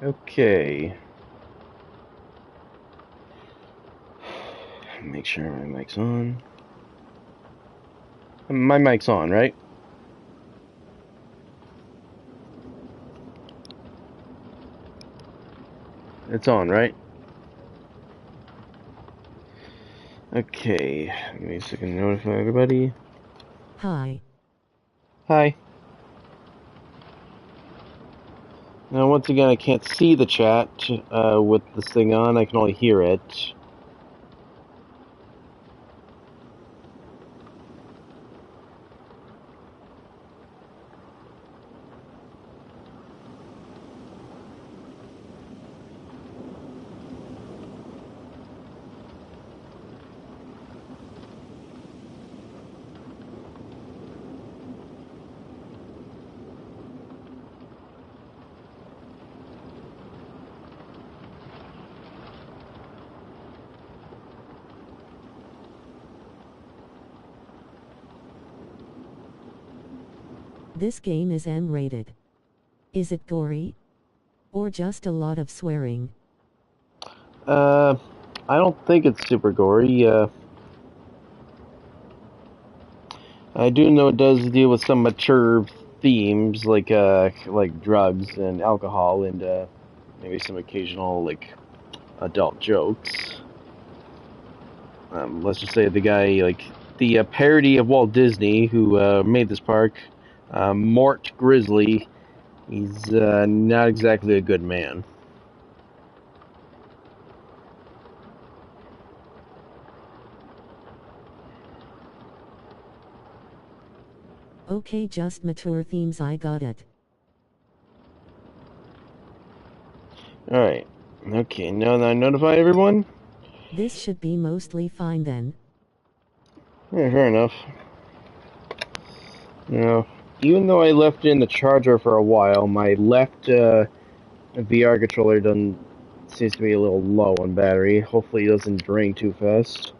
Okay. Make sure my mic's on. My mic's on, right? It's on, right? Okay. Give me a second to notify everybody. Hi. Hi. Now, once again, I can't see the chat with this thing on. I can only hear it. This game is M-rated. Is it gory? Or just a lot of swearing? I don't think it's super gory. I do know it does deal with some mature themes like drugs and alcohol and maybe some occasional like adult jokes. Let's just say the guy the parody of Walt Disney who made this park, Mort Grizzly. He's not exactly a good man. Okay, just mature themes, I got it. Alright. Okay, now that I notify everyone. This should be mostly fine then. Yeah, fair enough. You know, even though I left in the charger for a while, my left VR controller seems to be a little low on battery. Hopefully it doesn't drain too fast.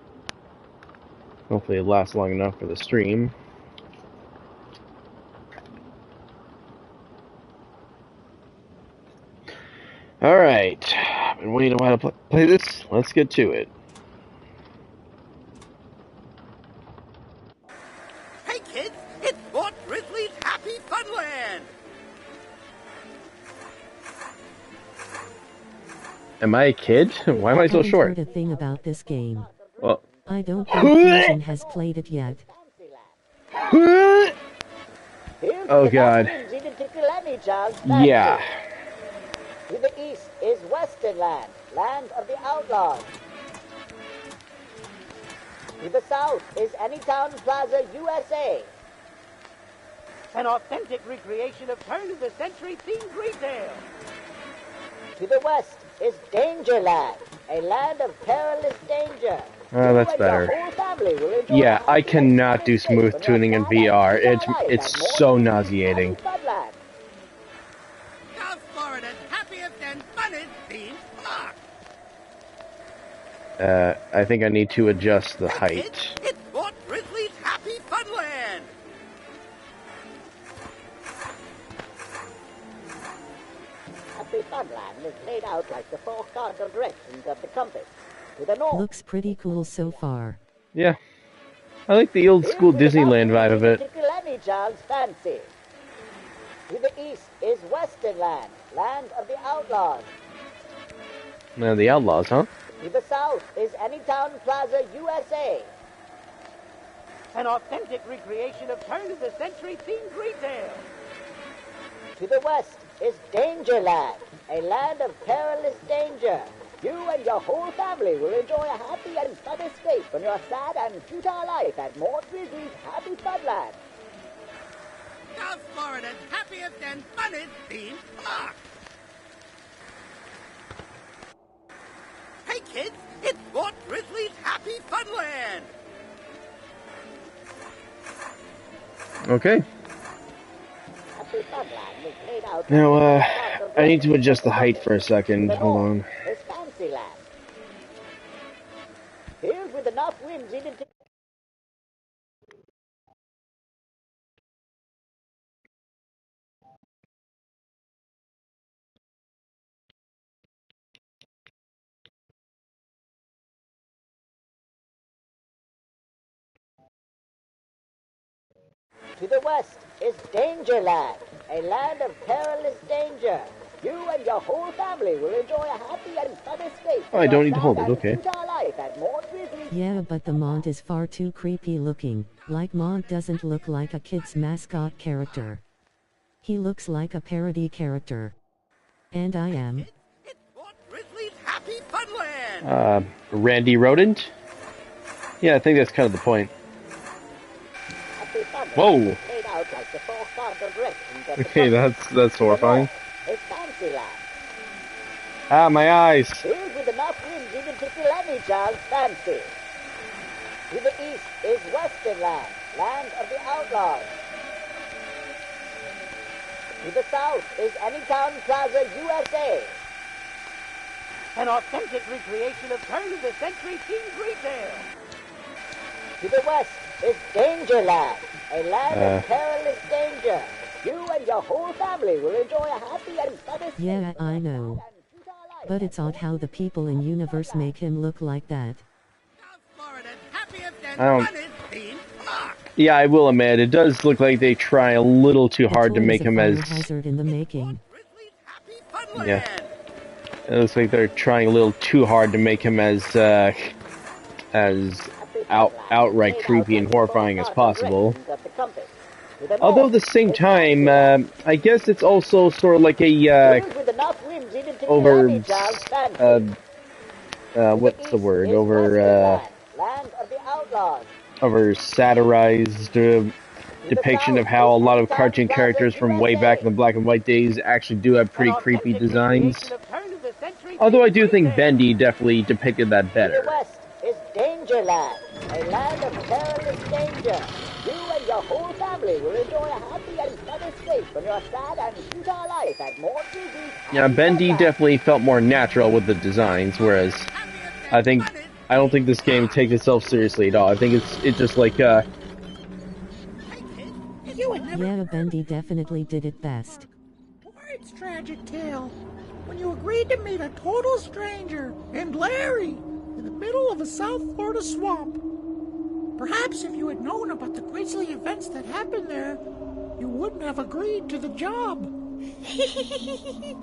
Hopefully it lasts long enough for the stream. Alright, I've been waiting a while to play this. Let's get to it. Hey kids, it's Fort Grizzly's HappyFunLand! Am I a kid? Why am I so Haven't short? heard a thing about this game. Well, I don't think Fusion has played it yet. oh god. Yeah. To the east is Western Land, land of the outlaws. To the south is Anytown Plaza, USA. An authentic recreation of turn-of-the-century themed retail. To the west is Dangerland, a land of perilous danger. Oh, that's better. Yeah, I cannot do smooth tuning in VR. It's so nauseating. South Florida's happiest and funnest theme park. I think I need to adjust the height. Kids, it's Fort Grizzly's HappyFunLand. HappyFunland is laid out like the four cardinal directions of the compass. To the north. Looks pretty cool so far. Yeah. I like the old school Disneyland vibe of it. Child's fancy. To the east is Western Land, land of the outlaws. Now the Outlaws, huh? To the south is Anytown Plaza, USA. An authentic recreation of turn-of-the-century themed retail. To the west is Dangerland, a land of perilous danger. You and your whole family will enjoy a happy and fun escape from your sad and futile life at Mort Grizzly's HappyFunLand. South Florida's happiest and funnest theme park. Hey kids, it's Fort Grizzly's HappyFunLand. Okay. HappyFunland is laid out. Now, I need to adjust the height for a second. Hold on. Is Fantasyland. Filled with enough winds even to To the west is Dangerland, a land of perilous danger. You and your whole family will enjoy a happy and fun escape. Oh, I don't need to hold it, okay. Life at Mont Grizzly. Yeah, but the Mont is far too creepy looking. Like Mont doesn't look like a kid's mascot character. He looks like a parody character. And I am. It's Mont Grizzly's HappyFunLand! Randy Rodent? Yeah, I think that's kind of the point. Whoa! Laid out like the four cardinal directions of the Okay, that's horrifying. A fancy land. Ah, my eyes! Filled with enough wind even to kill any child's fancy. To the east is Western Land, land of the outlaws. To the south is Anytown Plaza, USA. An authentic recreation of turn-of-the-century teens retail! To the west is Dangerland, a land of perilous danger. You and your whole family will enjoy a happy and fun escape. Yeah, I know. But it's odd how the people in universe make him look like that. South Florida's happiest and I don't- funnest theme park! Yeah, I will admit, it does look like they try a little too hard to It's make him always as... a hazard in the making. Mont Grizzly's HappyFunLand! Yeah. It looks like they're trying a little too hard to make him as outright creepy and horrifying as possible. Although at the same time, I guess it's also sort of like a over what's the word? Over satirized depiction of how a lot of cartoon characters from way back in the black and white days actually do have pretty creepy designs. Although I do think Bendy definitely depicted that To the better. west is Dangerland, a land of perilous danger. You and your whole family will enjoy a happy and fun escape from your sad and futile life at Mont Grizzly. Yeah, Bendy definitely felt more natural with the designs, whereas I don't think this game takes itself seriously at all. I think it's just like You would never Yeah, Bendy definitely did it best. It's tragic tale. When you agreed to meet a total stranger and Larry in the middle of a South Florida swamp. Perhaps if you had known about the grisly events that happened there, you wouldn't have agreed to the job.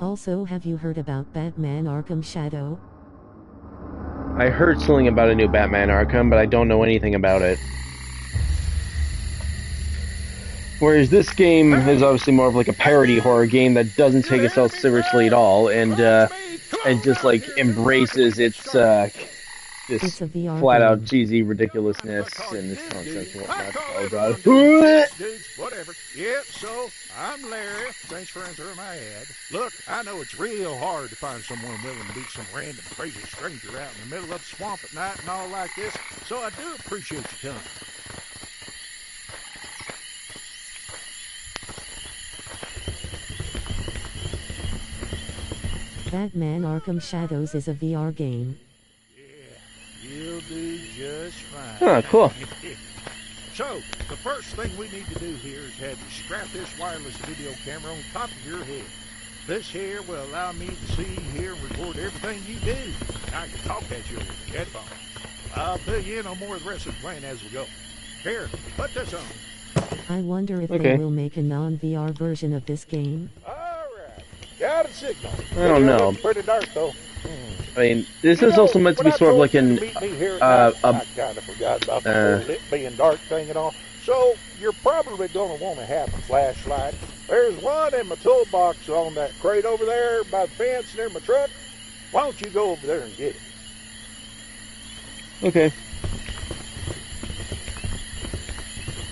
Also, have you heard about Batman Arkham Shadow? I heard something about a new Batman Arkham, but I don't know anything about it. Whereas this game is obviously more of like a parody horror game that doesn't take itself seriously at all, and just like embraces its It's this a VR flat out game. cheesy ridiculousness and this concept and whatnot. Oh god. Dudes, whatever. Yep, so I'm Larry. Thanks for answering my ad. Look, I know it's real hard to find someone willing to meet some random crazy stranger out in the middle of the swamp at night and all like this, so I do appreciate your time. Batman Arkham Shadows is a VR game. You'll do just fine. Huh, cool. So, the first thing we need to do here is have you strap this wireless video camera on top of your head. This here will allow me to see, hear, and record everything you do. I can talk at you with the headphones. I'll fill you in on more of the rest of the plan as we go. Here, put this on. I wonder if Okay. they will make a non-VR version of this game. Alright, got a signal. I don't know. It's pretty dark though. I mean, this is also meant to be sort of like an I kind of forgot about the whole it being dark thing and all. So you're probably going to want to have a flashlight. There's one in my toolbox on that crate over there by the fence near my truck. Why don't you go over there and get it? okay.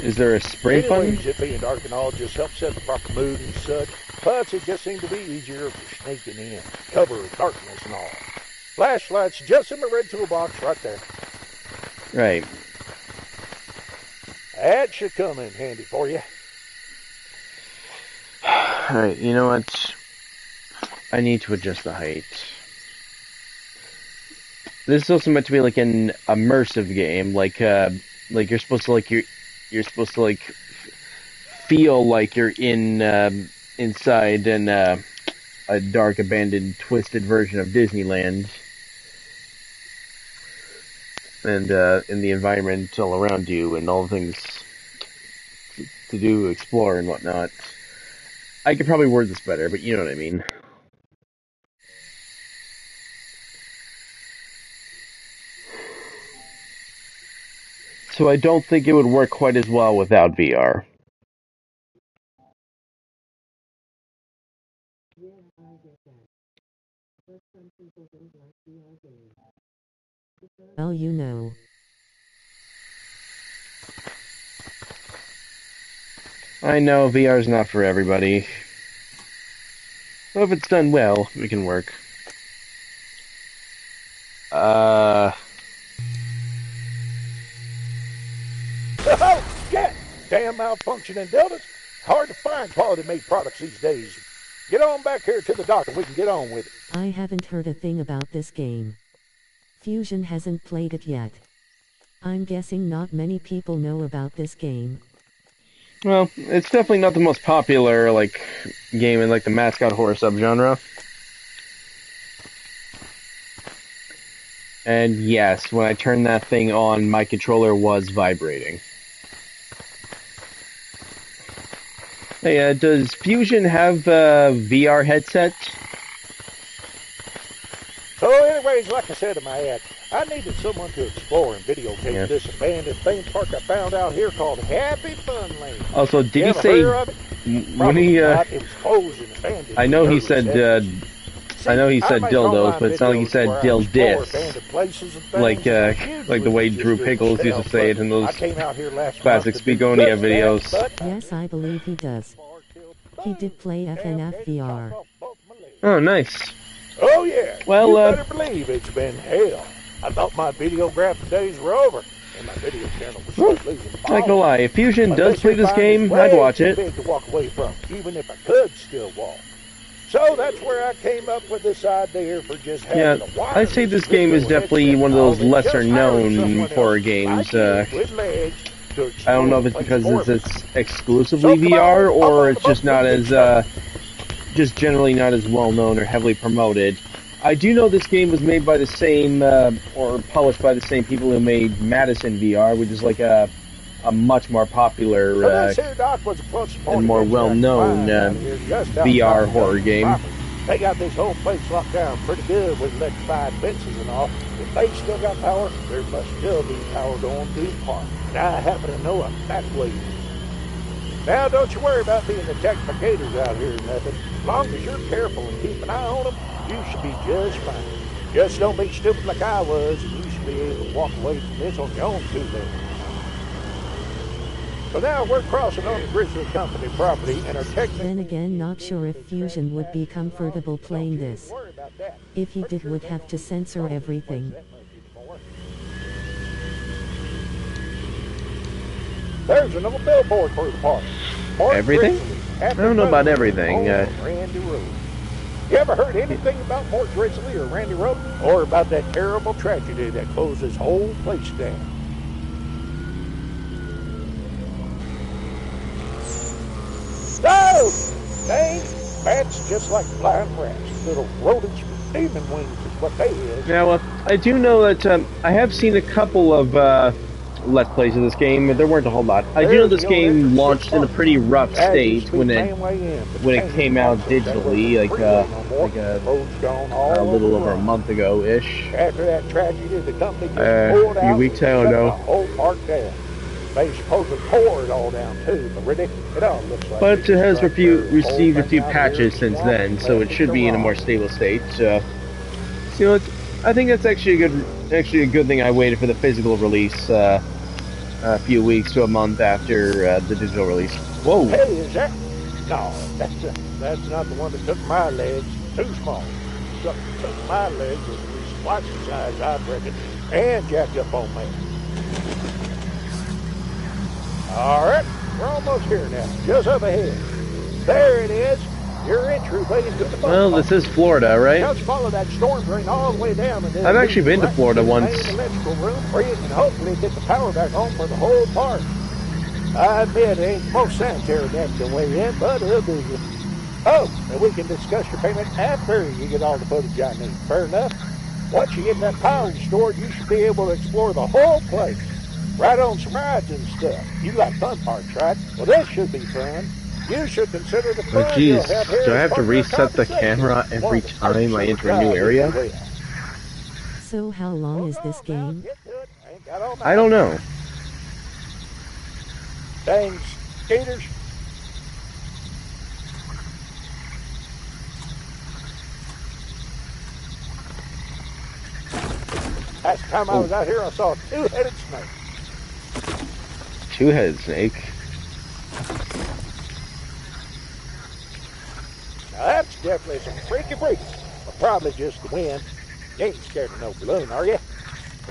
Is there a spray button? Anyways, it being dark and all just helps set the proper mood and such. Plus, it just seemed to be easier for sneaking in, cover of darkness and all. Flashlight's just in the red toolbox right there. Right. That should come in handy for you. Alright, you know what? I need to adjust the height. This is also meant to be like an immersive game, like you're supposed to you're supposed to feel like you're in inside a dark, abandoned, twisted version of Disneyland, and in the environment all around you and all the things to do explore and whatnot. I could probably word this better, but you know what I mean. So I don't think it would work quite as well without VR. Well, you know. I know VR's not for everybody. But if it's done well, it can work. Oh, shit! Damn malfunctioning dildos. Hard to find quality-made products these days. Get on back here to the dock and we can get on with it. I haven't heard a thing about this game. Fusion hasn't played it yet. I'm guessing not many people know about this game. Well, it's definitely not the most popular, game in, the mascot horror subgenre. And yes, when I turned that thing on, my controller was vibrating. Hey, does Fusion have a VR headset? So anyways, like I said in my ad, I needed someone to explore and videotape this abandoned theme park I found out here called HappyFunLand. Also, did he Ever say heard of it? when he? Not. It was closed and abandoned. I know he said. See, I know he said I make dildos, online but it's not like he videos said where I dill explore dis. abandoned places and things, Like the way usually Drew just Pickles used to myself, say it but in those I came out here last classic month to do Speakonia just that, videos. but Yes, I believe he does. He did play FNF VR. Oh, nice. Oh yeah. Well, you better believe it's been hell. I thought my videographic days were over, and my video channel was start losing Not followers. gonna lie, if Fusion But does this play here this find is game, way I'd watch too it. big to walk away from, even if I could still walk. So that's where I came up with this idea for just having Yeah, a wireless I'd say this game is video definitely headset one of those and just hiring lesser-known someone horror else games. like you with legs to I don't know if it's explore because places it's for me. exclusively So come VR, on, hop or on it's the just boat not with as, me. just generally not as well-known or heavily promoted. I do know this game was made by the same, or published by the same people who made Madison VR, which is like a much more popular, So this here dock was a plus and more well-known VR horror game. They got this whole place locked down pretty good with electrified fences and all. If they still got power, there must still be power going through the park. And I happen to know a back way. Now, don't you worry about being attacked by gators out here or nothing. As long as you're careful and keep an eye on them, you should be just fine. Just don't be stupid like I was, and you should be able to walk away from this on your own two legs. So now we're crossing on the Grizzly Company property and are technically... Then again, not sure if Fusion would be comfortable playing this. If he did, would have to censor everything. There's another billboard for the park. Everything? I don't know about everything. Randy Road. You ever heard anything about Fort Grizzly or Randy Road? Or about that terrible tragedy that closed this whole place down? No! Dang! Bats just like flying rats. Little rodents with demon wings is what they is. Now, I do know that I have seen a couple of Let's Plays of this game. There weren't a whole lot. I do know this game launched in a pretty rough state when it came out digitally, a little over a month ago-ish. After that tragedy, the company just pulled out a few weeks, I don't and shut know. the whole park down. They supposed to pour it all down too, but really, it all looks like... But it has received a few patches since then, so it should be in a more stable state. So, I think that's actually a good thing. I waited for the physical release a few weeks to a month after the digital release. Whoa! Hey, is that? No, that's not the one that took my legs. Too small. Took my legs was at least twice the size, I reckon, and jacked up on me. All right, we're almost here now. Just up ahead. There it is. Your entryway into the boat. Well, this is Florida, right? Just follow that storm drain all the way down. And I've actually been to Florida once. Electrical room where you can hopefully get the power back on for the whole park. I admit it ain't the most sanitary napkin way in, but it'll do you. Oh, and we can discuss your payment after you get all the footage I need. Fair enough. Once you get that power restored, you should be able to explore the whole place. Ride on some rides and stuff. You like fun parks, right? Well, this should be fun. You should consider the Oh fun you'll jeez, have here do I as have to part of your reset the compensation. camera One every of the perks time I of the enter a new job, if you area? will. So how long is this game? Get to it. I ain't got all I night. don't know. Dang skaters. Last time I was out here, I saw a two-headed snake. Two-headed snake. Now that's definitely some freaky. But probably just the wind. You ain't scared of no balloon, are you?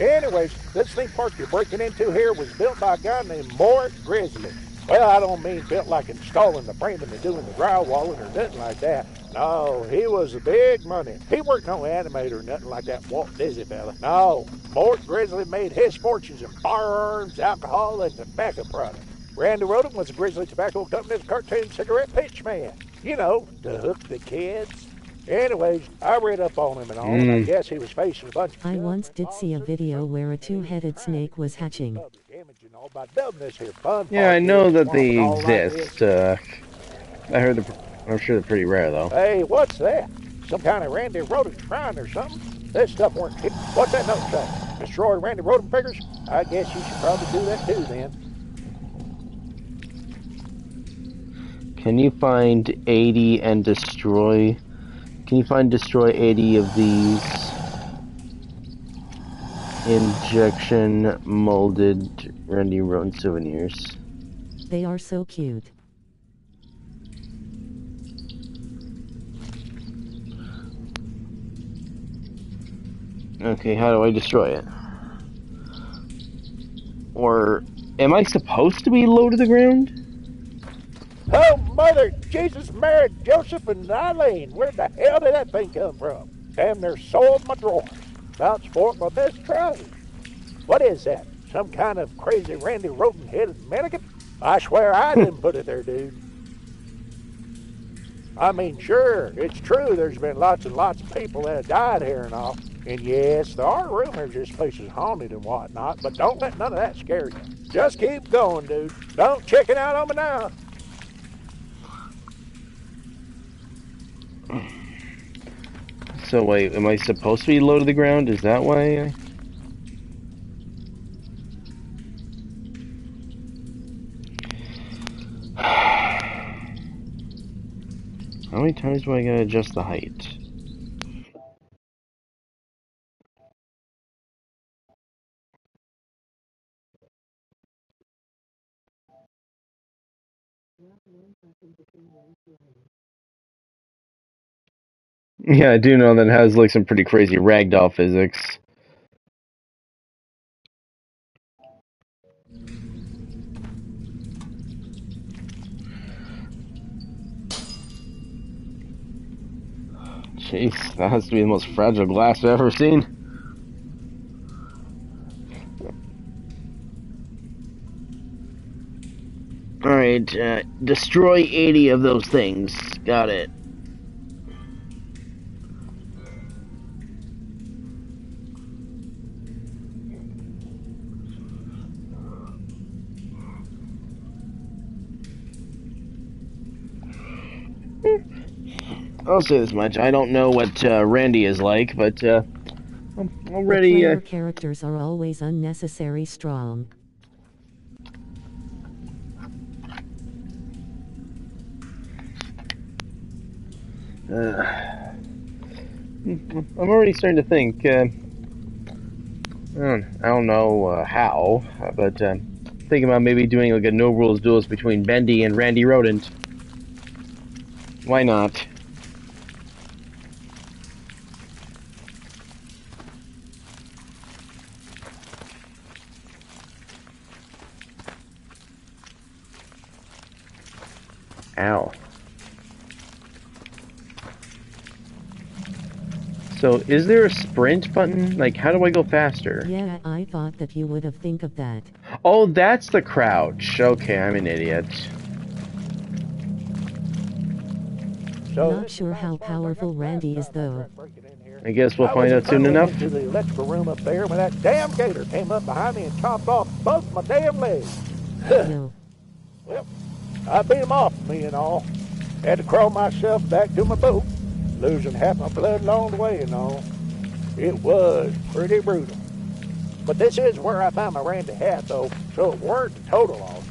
Anyways, this theme park you're breaking into here was built by a guy named Mort Grizzly. Well, I don't mean built like installing the framing and doing the drywalling or nothing like that. No, he was a big money. He weren't no animator or nothing like that Walt Disney fella. No, Mort Grizzly made his fortunes in firearms, alcohol, and tobacco products. Randy Rodham was a Grizzly Tobacco Company's cartoon cigarette pitchman. You know, to hook the kids. Anyways, I read up on him and all, and I guess he was facing a bunch of... I once did see a video where a two-headed snake was hatching. Yeah, I know that they exist. I'm sure they're pretty rare, though. Hey, what's that? Some kind of Randy Rodham shrine or something? This stuff weren't... What's that note say? Destroy Randy Rodham figures? I guess you should probably do that too, then. Can you find 80 and destroy... Can you destroy 80 of these injection molded Randy Rodham souvenirs? They are so cute. Okay, how do I destroy it? Or am I supposed to be low to the ground? Oh, Mother, Jesus, Mary, Joseph, and Eileen, where the hell did that thing come from? Damn, they're soiled my drawers. About sport my best trousers. What is that? Some kind of crazy Randy Rodham-headed mannequin? I swear I didn't put it there, dude. I mean, sure, it's true there's been lots and lots of people that have died here and all. And yes, there are rumors this place is haunted and whatnot, but don't let none of that scare you. Just keep going, dude. Don't chicken out on me now. So wait, am I supposed to be low to the ground? Is that why? How many times do I gotta adjust the height? Yeah, I do know that it has like some pretty crazy ragdoll physics. Jeez, that has to be the most fragile glass I've ever seen. Alright, destroy 80 of those things. Got it. I'll say this much. I don't know what Randy is like, but I'm already... The player characters are always unnecessary strong. I'm already starting to think, I don't know how, but thinking about maybe doing like a no-rules duels between Bendy and Randy Rodham. Why not? Ow. So, is there a sprint button? Like, how do I go faster? Yeah, I thought that you would have think of that. Oh, that's the crouch. Okay, I'm an idiot. So Not sure how powerful Randy is though. I guess we'll I find was out soon tunnelling enough. into the electrical room up there when that damn gator came up behind me and chopped off both my damn legs. Yo. Well, I beat him off, me and all. Had to crawl myself back to my boat, losing half my blood along the way and all. It was pretty brutal. But this is where I found my Randy hat, though, so it weren't a total loss.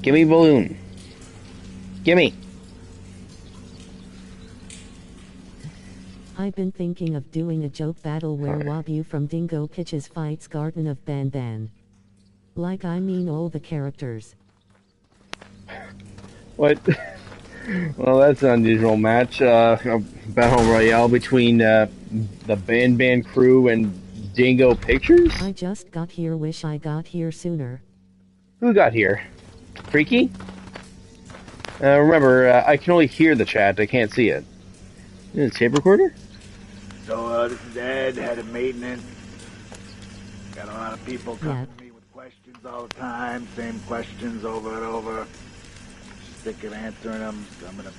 Gimme balloon. Gimme. I've been thinking of doing a joke battle where Wabu from Dingo Pitches fights Garden of Ban Ban. Like I mean all the characters. What? Well, that's an unusual match. A battle royale between the Ban Ban crew and Dingo Pictures? I just got here, wish I got here sooner. Who got here? Freaky? Remember, I can only hear the chat, I can't see it. Is it a tape recorder? So, this is Ed, head of maintenance. Got a lot of people coming to me with questions all the time, same questions over and over. Sick of answering them, so I'm gonna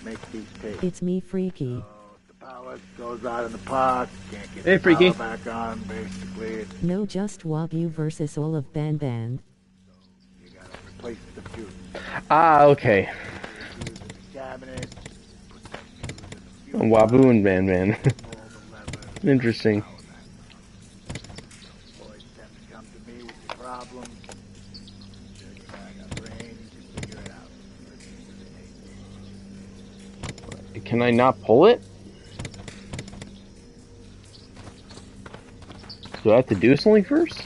make these tapes. It's me, Freaky. The power goes out in the park, can't get Hey, the Freaky. power back on, basically. No, just Wabu versus all of Ban Ban. You gotta replace the fuse. Ah, okay. Fuse in the cabinet, put that fuse in the fuse Wabu and Ban Ban. box, pull the lever. Interesting. Boys tend to come to me with your problem. I got brain, you can figure it out. Can I not pull it? Do I have to do something first?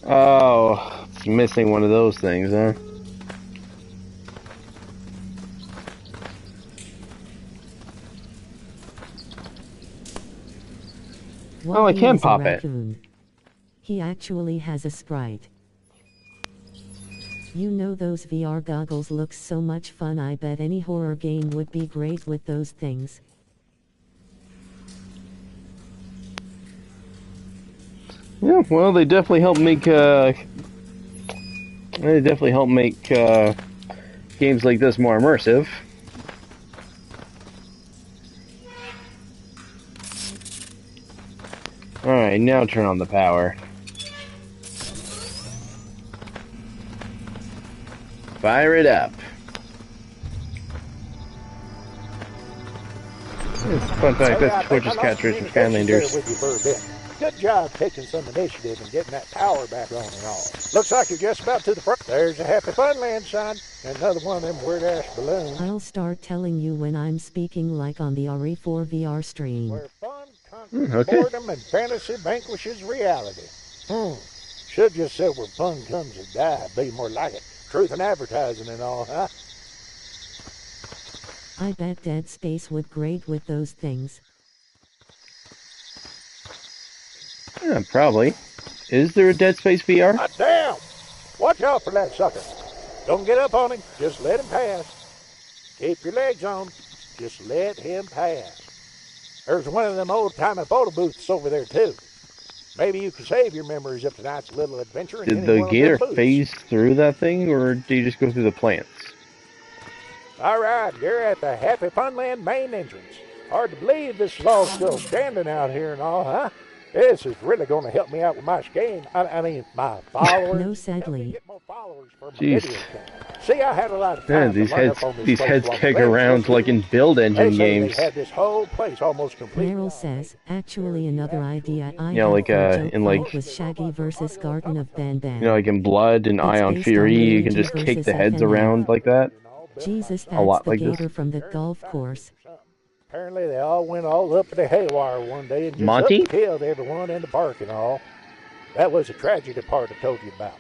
Oh, it's missing one of those things, huh? Oh, I Wabu can is a pop it. raccoon. He actually has a sprite. You know those VR goggles look so much fun. I bet any horror game would be great with those things. Yeah, well, they definitely help make games like this more immersive. All right, now turn on the power. Fire it up. It's a fun fact, that's Twitch's catchphrase for Skylanders. With you for a bit. Good job taking some initiative and getting that power back on and all. Looks like you're just about to the front. There's a HappyFunLand sign and another one of them weird-ass balloons. I'll start telling you when I'm speaking, like on the RE4 VR stream. Where fun conquers Okay. boredom and fantasy vanquishes reality. Should just said where fun comes to die. Be more like it. Truth in advertising and all, huh? I bet Dead Space would great with those things. Yeah, probably. Is there a Dead Space VR? Ah, damn! Watch out for that sucker. Don't get up on him. Just let him pass. Keep your legs on. Just let him pass. There's one of them old-timey photo booths over there, too. Maybe you can save your memories of tonight's little adventure. Did the gator phase through that thing, or did he just go through the plants? All right, you're at the HappyFunLand main entrance. Hard to believe this is all still standing out here and all, huh? This is really going to help me out with my skiing. I mean, my followers. No, Help me sadly. get more followers for my Jeez. video channel. See, I had a lot of Yeah, time these to learn heads, up on this these place heads while kick the rest around was like in build They engine say games. They had this whole place almost completely. Meryl says, actually another idea I Yeah, had like, for a joke in, like- fight was Shaggy versus Garden of Ban Ban. You know, like in Blood and It's Ion based Fury, on you can Luigi just kick versus the heads FNL. around like that. Jesus, A lot that's the like this. gator from the golf course. Apparently, they all went all up in the haywire one day and just Monty? up and killed everyone in the park and all. That was the tragedy part I told you about.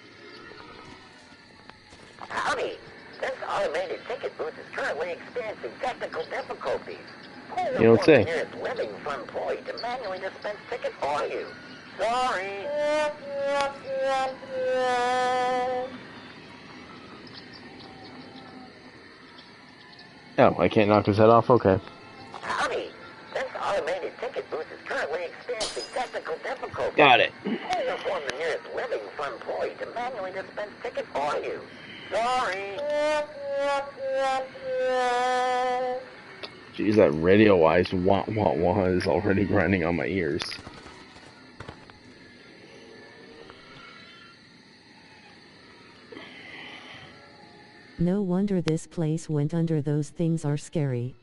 Howdy. Since automated ticket booth is currently experiencing technical difficulties. You don't say. The nearest living front employee to manually dispense tickets for you. Sorry. Oh, I can't knock his head off? Okay. Howdy. This automated ticket booth is currently experiencing technical difficulties. Got it. Please inform the nearest living front employee to manually dispense tickets for you. Sorry. Jeez, that radio-wise wah wah wah is already grinding on my ears. No wonder this place went under. Those things are scary.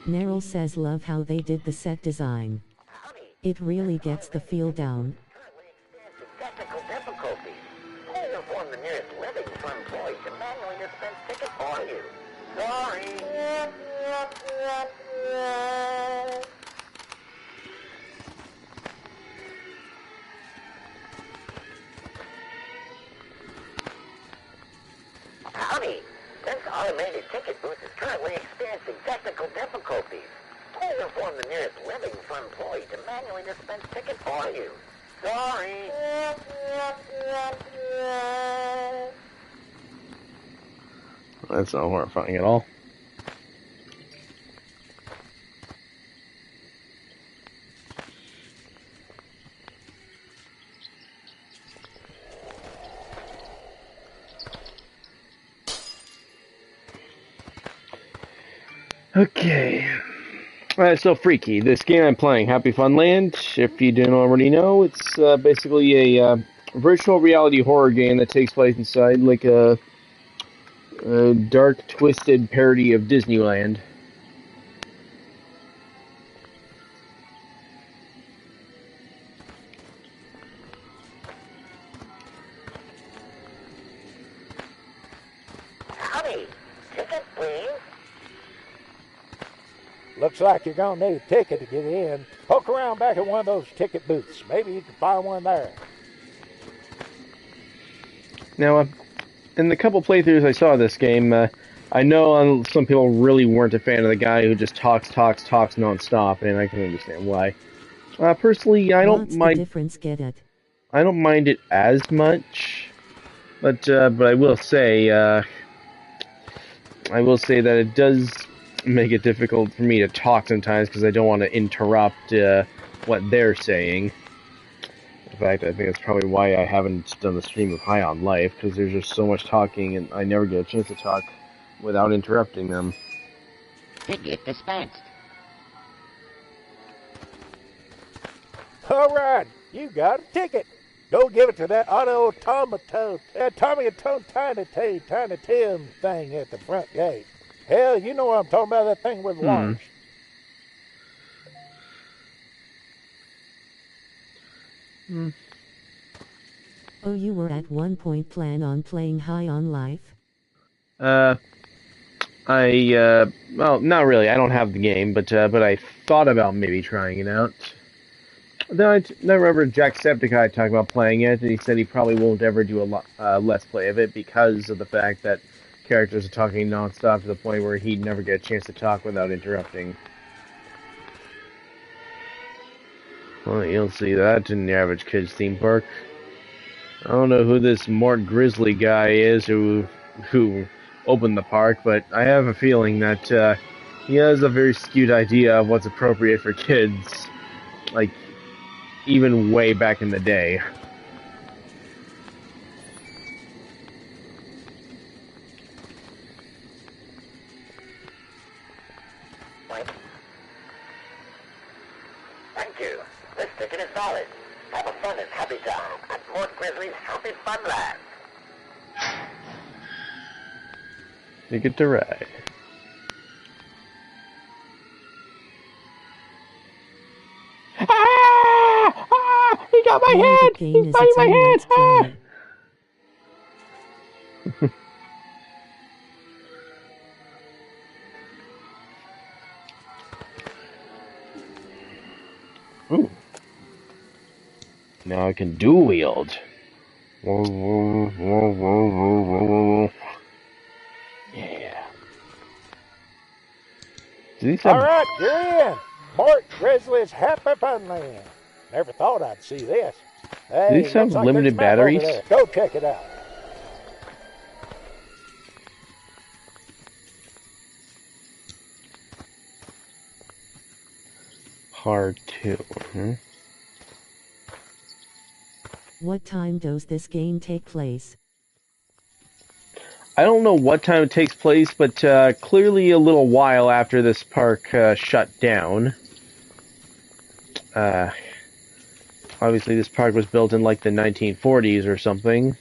Neryl says love how they did the set design. It really gets the feel down. Technical difficulties. Please inform the nearest living front employee to manually dispense tickets for you. Sorry. Howdy. This automated ticket booth is currently experiencing technical difficulties. Please inform the nearest living front employee to manually dispense tickets for you. Sorry. That's not horrifying at all. Okay. So Freaky, this game I'm playing, HappyFunLand, if you didn't already know, it's basically a virtual reality horror game that takes place inside like a dark, twisted parody of Disneyland. Howdy. Ticket, please. Looks like you're going to need a ticket to get in. Poke around back at one of those ticket booths. Maybe you can find one there. Now, in the couple playthroughs I saw of this game, I know some people really weren't a fan of the guy who just talks nonstop, and I can understand why. Personally, I don't mind. Difference, get it? I don't mind it as much, but I will say that it does make it difficult for me to talk sometimes because I don't want to interrupt what they're saying. In fact, I think that's probably why I haven't done the stream of High on Life, because there's just so much talking and I never get a chance to talk without interrupting them. Ticket dispensed. All right, you got a ticket. Go give it to that Tommy Tiny Tim thing at the front gate. Hell, you know what I'm talking about, that thing with wires. Oh, you were at one point plan on playing High on Life? Well, not really. I don't have the game, but I thought about maybe trying it out. Then I remember Jacksepticeye talking about playing it, and he said he probably won't ever do a Let's Play of it because of the fact that characters are talking nonstop to the point where he'd never get a chance to talk without interrupting. Well, you'll see that in the average kid's theme park. I don't know who this Mort Grizzly guy is who opened the park, but I have a feeling that he has a very skewed idea of what's appropriate for kids, like even way back in the day. Thank you. This ticket is valid. Have a fun at Happy Time at Mort Grizzly's HappyFunLand. You get to ride. He got my head! He's biting my head! Ooh. Now I can dual wield. Yeah. Do these have... All right, you're in. Mark Grizzly's HappyFunLand. Never thought I'd see this. Do Hey, these have looks like there's a limited map over batteries? there. Go check it out. Hard to. What time does this game take place? I don't know what time it takes place, but clearly a little while after this park shut down. Obviously, this park was built in like the 1940s or something.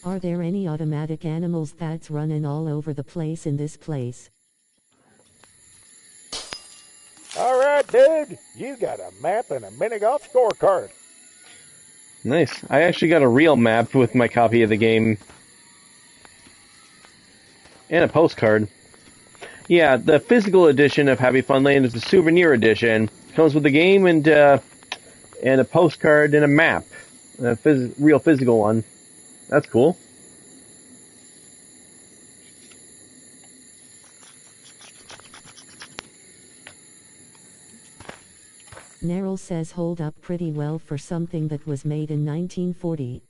Are there any automatic animals that's running all over the place in this place? All right, dude. You got a map and a mini-golf scorecard. Nice. I actually got a real map with my copy of the game. And a postcard. Yeah, the physical edition of HappyFunLand is the souvenir edition. Comes with the game and a postcard and a map. A real physical one. That's cool. Neryl says hold up pretty well for something that was made in 1940.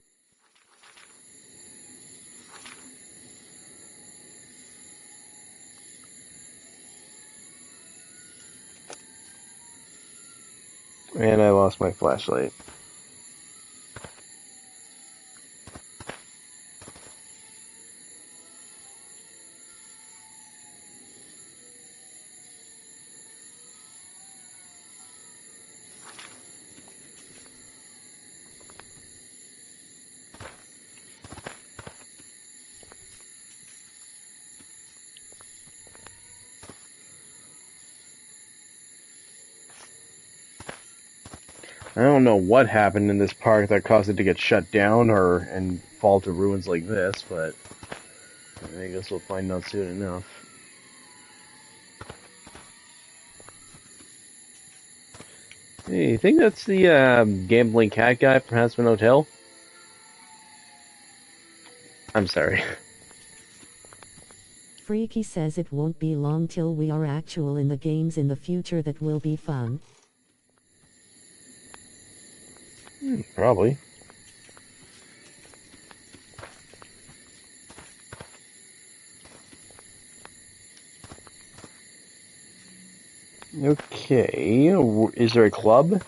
And I lost my flashlight. I don't know what happened in this park that caused it to get shut down and fall to ruins like this, but I guess we'll find out soon enough. Hey, you think that's the gambling cat guy from Huntsman Hotel? I'm sorry. Freaky says it won't be long till we are actual in the games in the future. That will be fun. Probably. Okay, is there a club?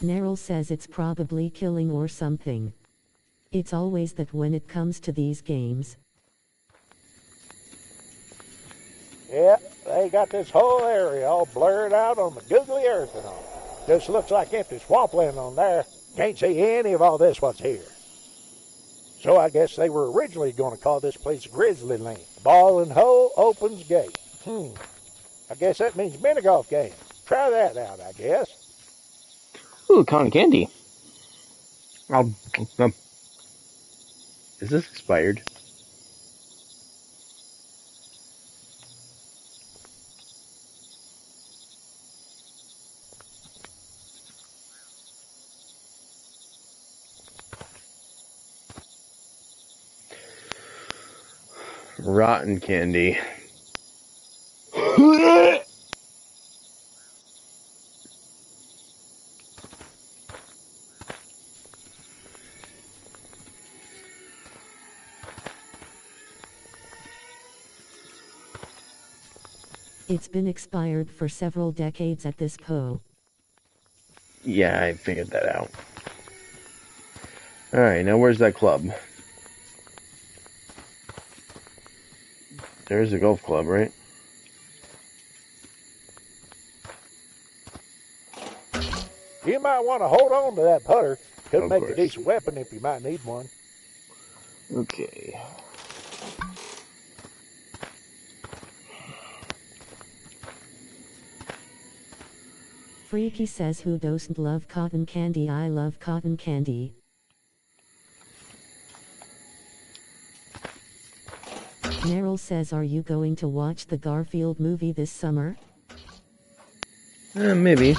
Neryl says it's probably killing or something. It's always that when it comes to these games. Yeah, they got this whole area all blurred out on the googly earth and all. Just looks like empty swampland on there. Can't see any of all this what's here. So I guess they were originally going to call this place Grizzly Land. Ball and hole opens gate. I guess that means mini golf game. Try that out, I guess. Ooh, cotton candy. Is this expired? Rotten candy. It's been expired for several decades at this po. Yeah, I figured that out. Alright, now where's that club? There's a golf club, right? You might want to hold on to that putter. Could Of make course. a decent weapon if you might need one. Okay. Freaky says who doesn't love cotton candy? I love cotton candy. Meryl says, are you going to watch the Garfield movie this summer? Maybe.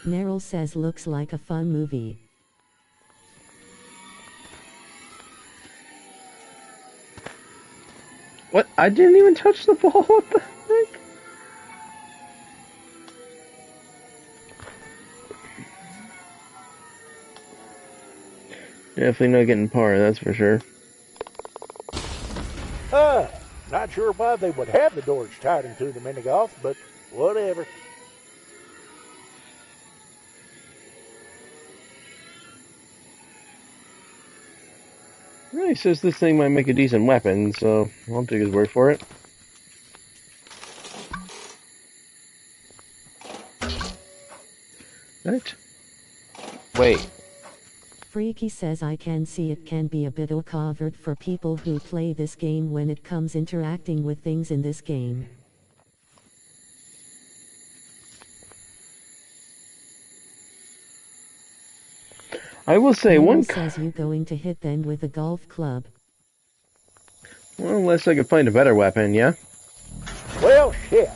Meryl says, looks like a fun movie. What? I didn't even touch the ball. What the heck? Definitely not getting par, that's for sure. Not sure why they would have the doors tied into the mini golf, but whatever. Well, he says this thing might make a decent weapon, so I'll take his word for it. Right. Wait. Freaky says, I can see it can be a bit awkward for people who play this game when it comes interacting with things in this game. I will say Meryl says, you going to hit them with a golf club? Well, unless I could find a better weapon, yeah? Well, shit.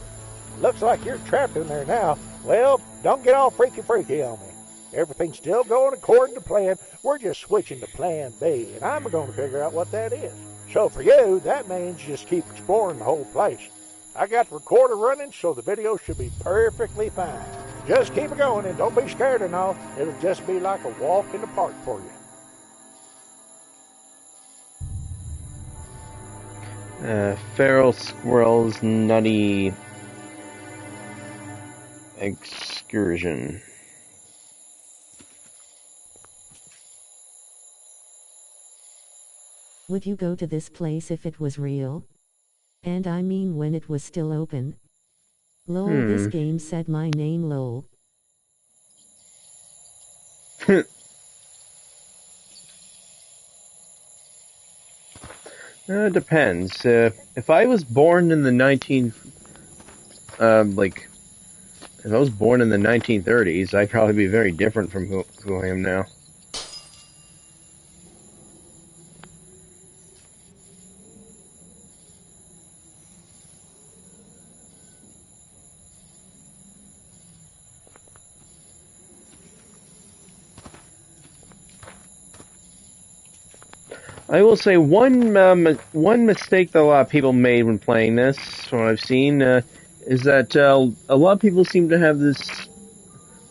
Looks like you're trapped in there now. Well, don't get all freaky on me. Everything's still going according to plan. We're just switching to plan B, and I'm going to figure out what that is. So for you, that means just keep exploring the whole place. I got the recorder running, so the video should be perfectly fine. Just keep it going, and don't be scared and all. It'll just be like a walk in the park for you. Feral Squirrel's Nutty Excursion. Would you go to this place if it was real? And I mean when it was still open? Lol, this game said my name, lol. Depends. If I was born in the if I was born in the 1930s, I'd probably be very different from who I am now. I will say one mistake that a lot of people made when playing this, from what I've seen, is that a lot of people seem to have this.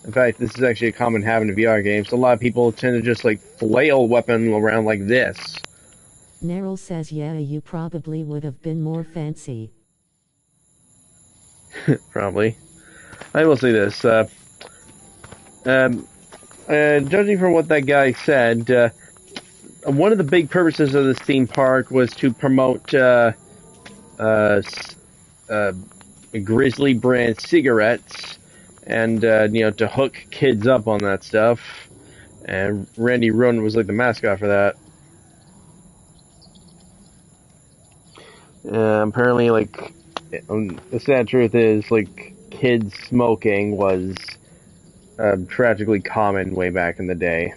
In fact, this is actually a common habit in VR games. A lot of people tend to just flail weapon around like this. Neryl says, yeah, you probably would have been more fancy. Probably. I will say this. Judging from what that guy said, one of the big purposes of this theme park was to promote Grizzly brand cigarettes, and to hook kids up on that stuff. And Randy Roden was the mascot for that. Apparently, the sad truth is, kids smoking was tragically common way back in the day.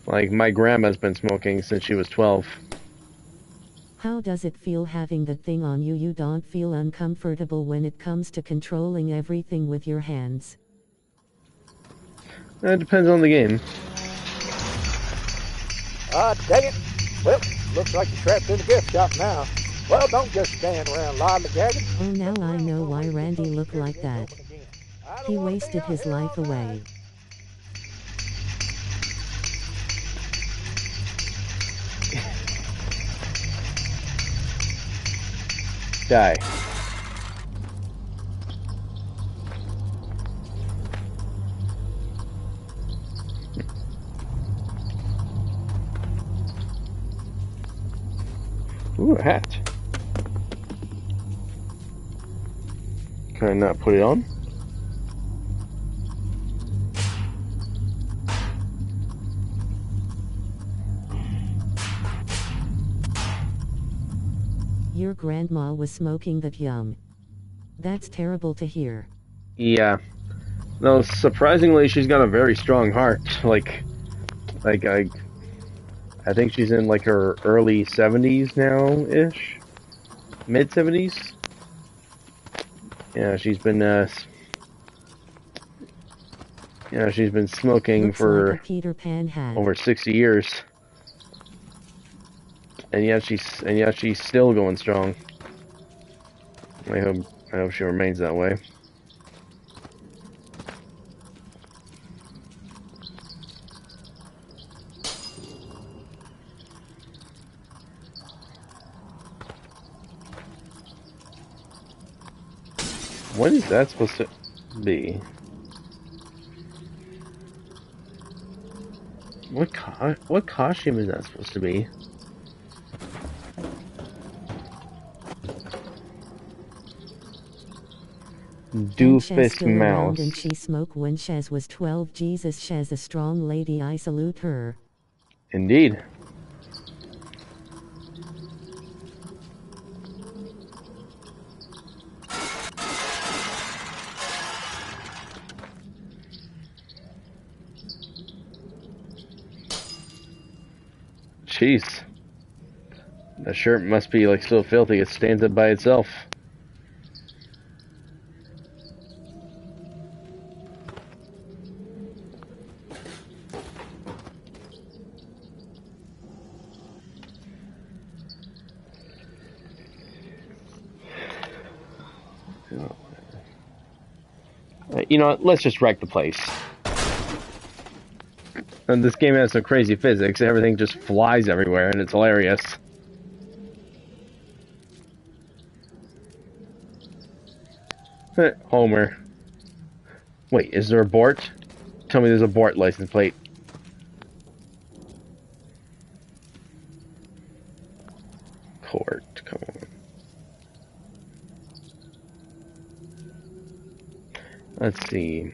My grandma's been smoking since she was 12. How does it feel having the thing on you? You don't feel uncomfortable when it comes to controlling everything with your hands? It depends on the game. Dang it. Well, looks like you're trapped in the gift shop now. Well, don't just stand around lollygagging. Oh, now I know why Randy looked like that. He wasted his life away. Die. Ooh, a hat. Can I not put it on? Your grandma was smoking that young. That's terrible to hear. Yeah. No, surprisingly, she's got a very strong heart. Like I think she's in like her early 70s now-ish. Mid-70s? Yeah, she's been smoking Looks for like a Peter Pan hat. over 60 years. And yet she's still going strong. I hope she remains that way. What is that supposed to be? What costume is that supposed to be? Doofus still mouse. Around and she smoked when Shez was 12. Jesus, Shez a strong lady, I salute her. Indeed. Jeez. The shirt must be like so filthy it stands up by itself. You know what? Let's just wreck the place. And this game has some crazy physics. Everything just flies everywhere, and it's hilarious. Homer. Wait, is there a Bort? Tell me there's a Bort license plate. Court, come on. Let's see.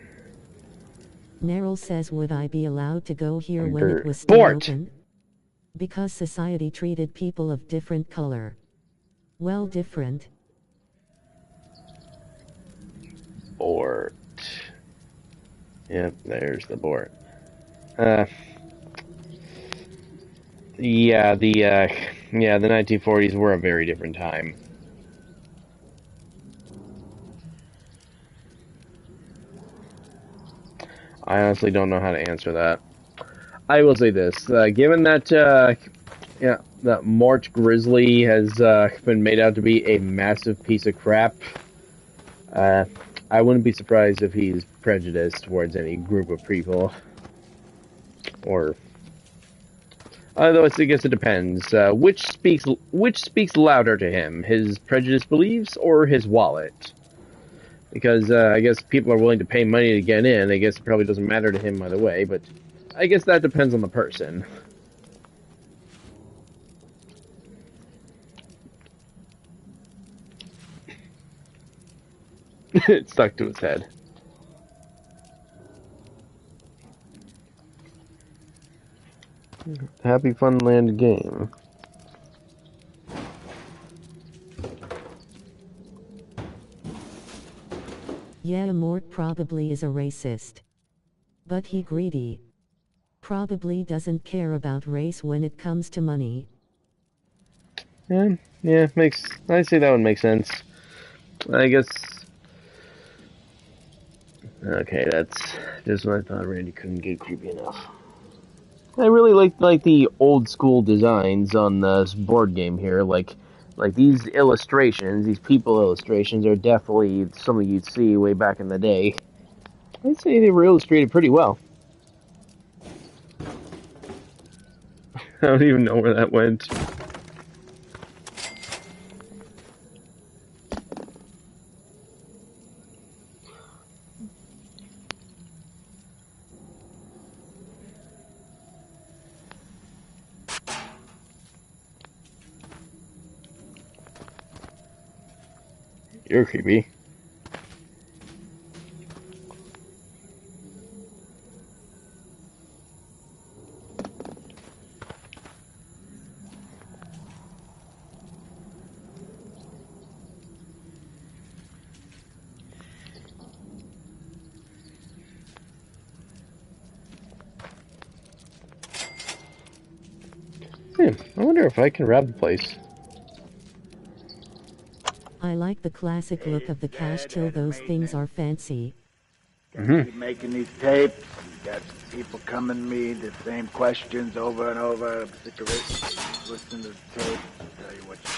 Neryl says, would I be allowed to go here when it was still Bort! open? Because society treated people of different color. Well, different. Bort. Yep, there's the Bort. Yeah, the 1940s were a very different time. I honestly don't know how to answer that. I will say this: given that, that Mort Grizzly has been made out to be a massive piece of crap, I wouldn't be surprised if he's prejudiced towards any group of people. Or, although I guess it depends. Which speaks louder to him: his prejudiced beliefs or his wallet? Because I guess people are willing to pay money to get in. I guess it probably doesn't matter to him either way, but I guess that depends on the person. It stuck to his head. HappyFunLand game. Yeah, Mort probably is a racist. But he greedy. Probably doesn't care about race when it comes to money. Yeah, I'd say that would make sense. I guess. Okay, that's just when I thought Randy couldn't get creepy enough. I really like the old school designs on this board game here. Like these illustrations, these people illustrations, are definitely something you'd see way back in the day. I'd say they were illustrated pretty well. I don't even know where that went. You're creepy. I wonder if I can rob the place. I like the classic look of the cash till those things are fancy. Keep making these tapes. You got people coming to me the same questions over and over. I'm sick of it. Listen to the tape. I'll tell you what you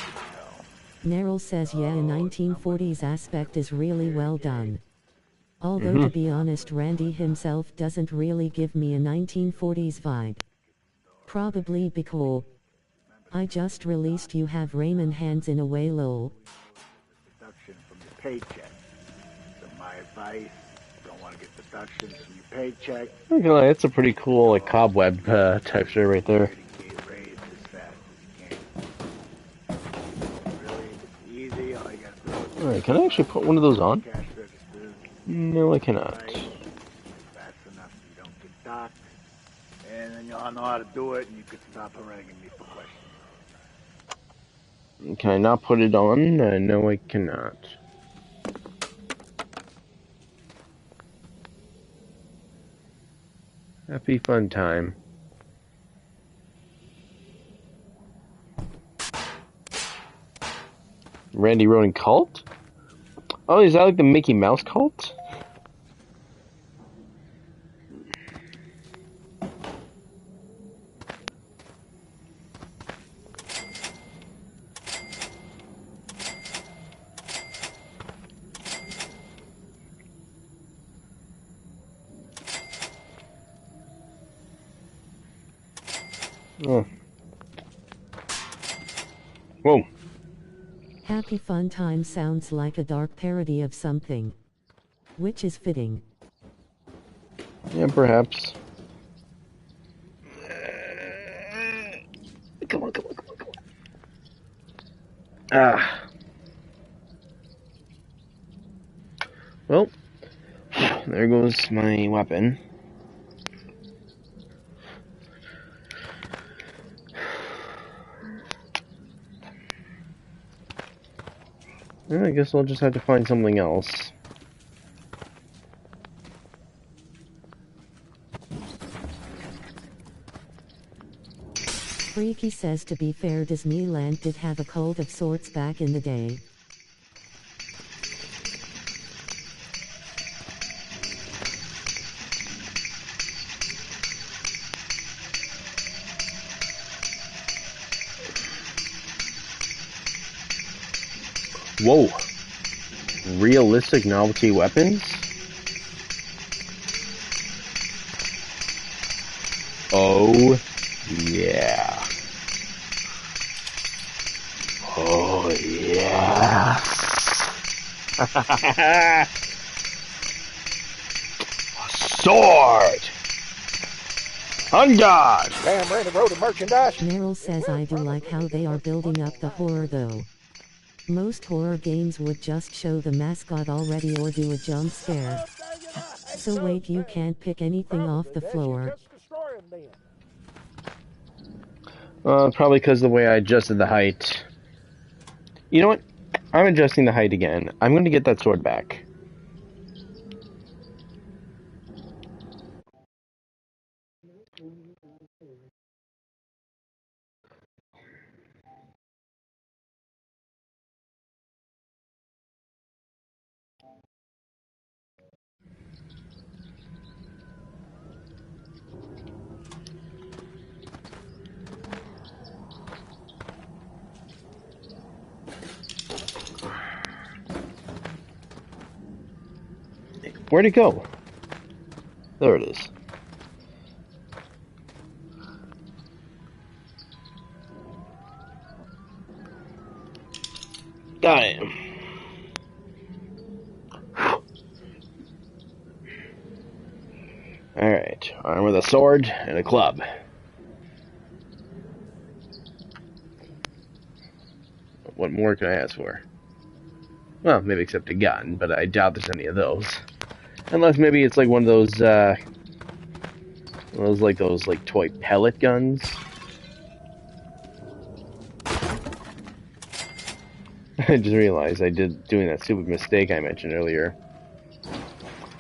need to know. Neryl says yeah, a 1940s aspect is really well done. Although to be honest, Randy himself doesn't really give me a 1940s vibe. Probably because I just released You Have Raymond Hands in a Way lol. Deduction from your paycheck. So my advice, you don't want to get deductions from your paycheck. Okay, that's a pretty cool like cobweb texture right there. Raise as fast as you can. Really easy. All you got to do is Alright, can I actually put one of those on? cash registers. No, I cannot. Fast enough so you don't get docked. And then you'll know how to do it, and you could stop haranguing me for questions. Can I not put it on? No, I cannot. Happy fun time. Randy Rowan cult? Oh, is that like the Mickey Mouse cult? Oh. Whoa. Happy Fun Time sounds like a dark parody of something. Which is fitting. Yeah, perhaps. Come on, come on, come on, come on. Ah. Well, there goes my weapon. Well, I guess I'll just have to find something else. Freaky says to be fair, Disneyland did have a cult of sorts back in the day. Whoa. Realistic novelty weapons? Oh, yeah. Oh, yeah. Sword! On guard! Damn Randy Road of merchandise. Meryl says I do like how they are building up the horror though. Most horror games would just show the mascot already or do a jump scare. So wait, you can't pick anything off the floor. Probably because of the way I adjusted the height. You know what? I'm adjusting the height again. I'm going to get that sword back. Where'd it go? There it is. Damn. Alright, armed with a sword and a club. What more can I ask for? Well, maybe except a gun, but I doubt there's any of those. Unless maybe it's like one of those toy pellet guns. I just realized I did doing that stupid mistake I mentioned earlier.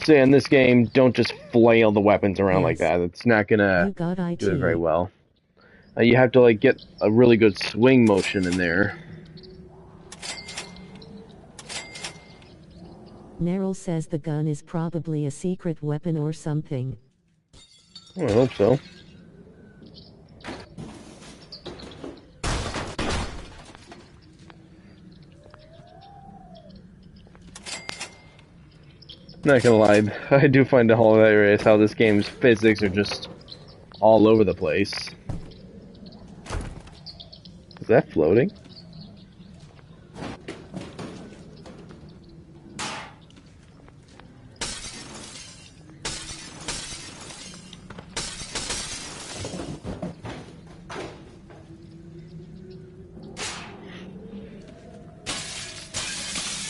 So yeah, in this game, don't just flail the weapons around like that. It's not gonna do it very well. You have to like get a really good swing motion in there. Neryl says the gun is probably a secret weapon or something. I hope so. Not gonna lie, I do find it hilarious how this game's physics are just all over the place. Is that floating?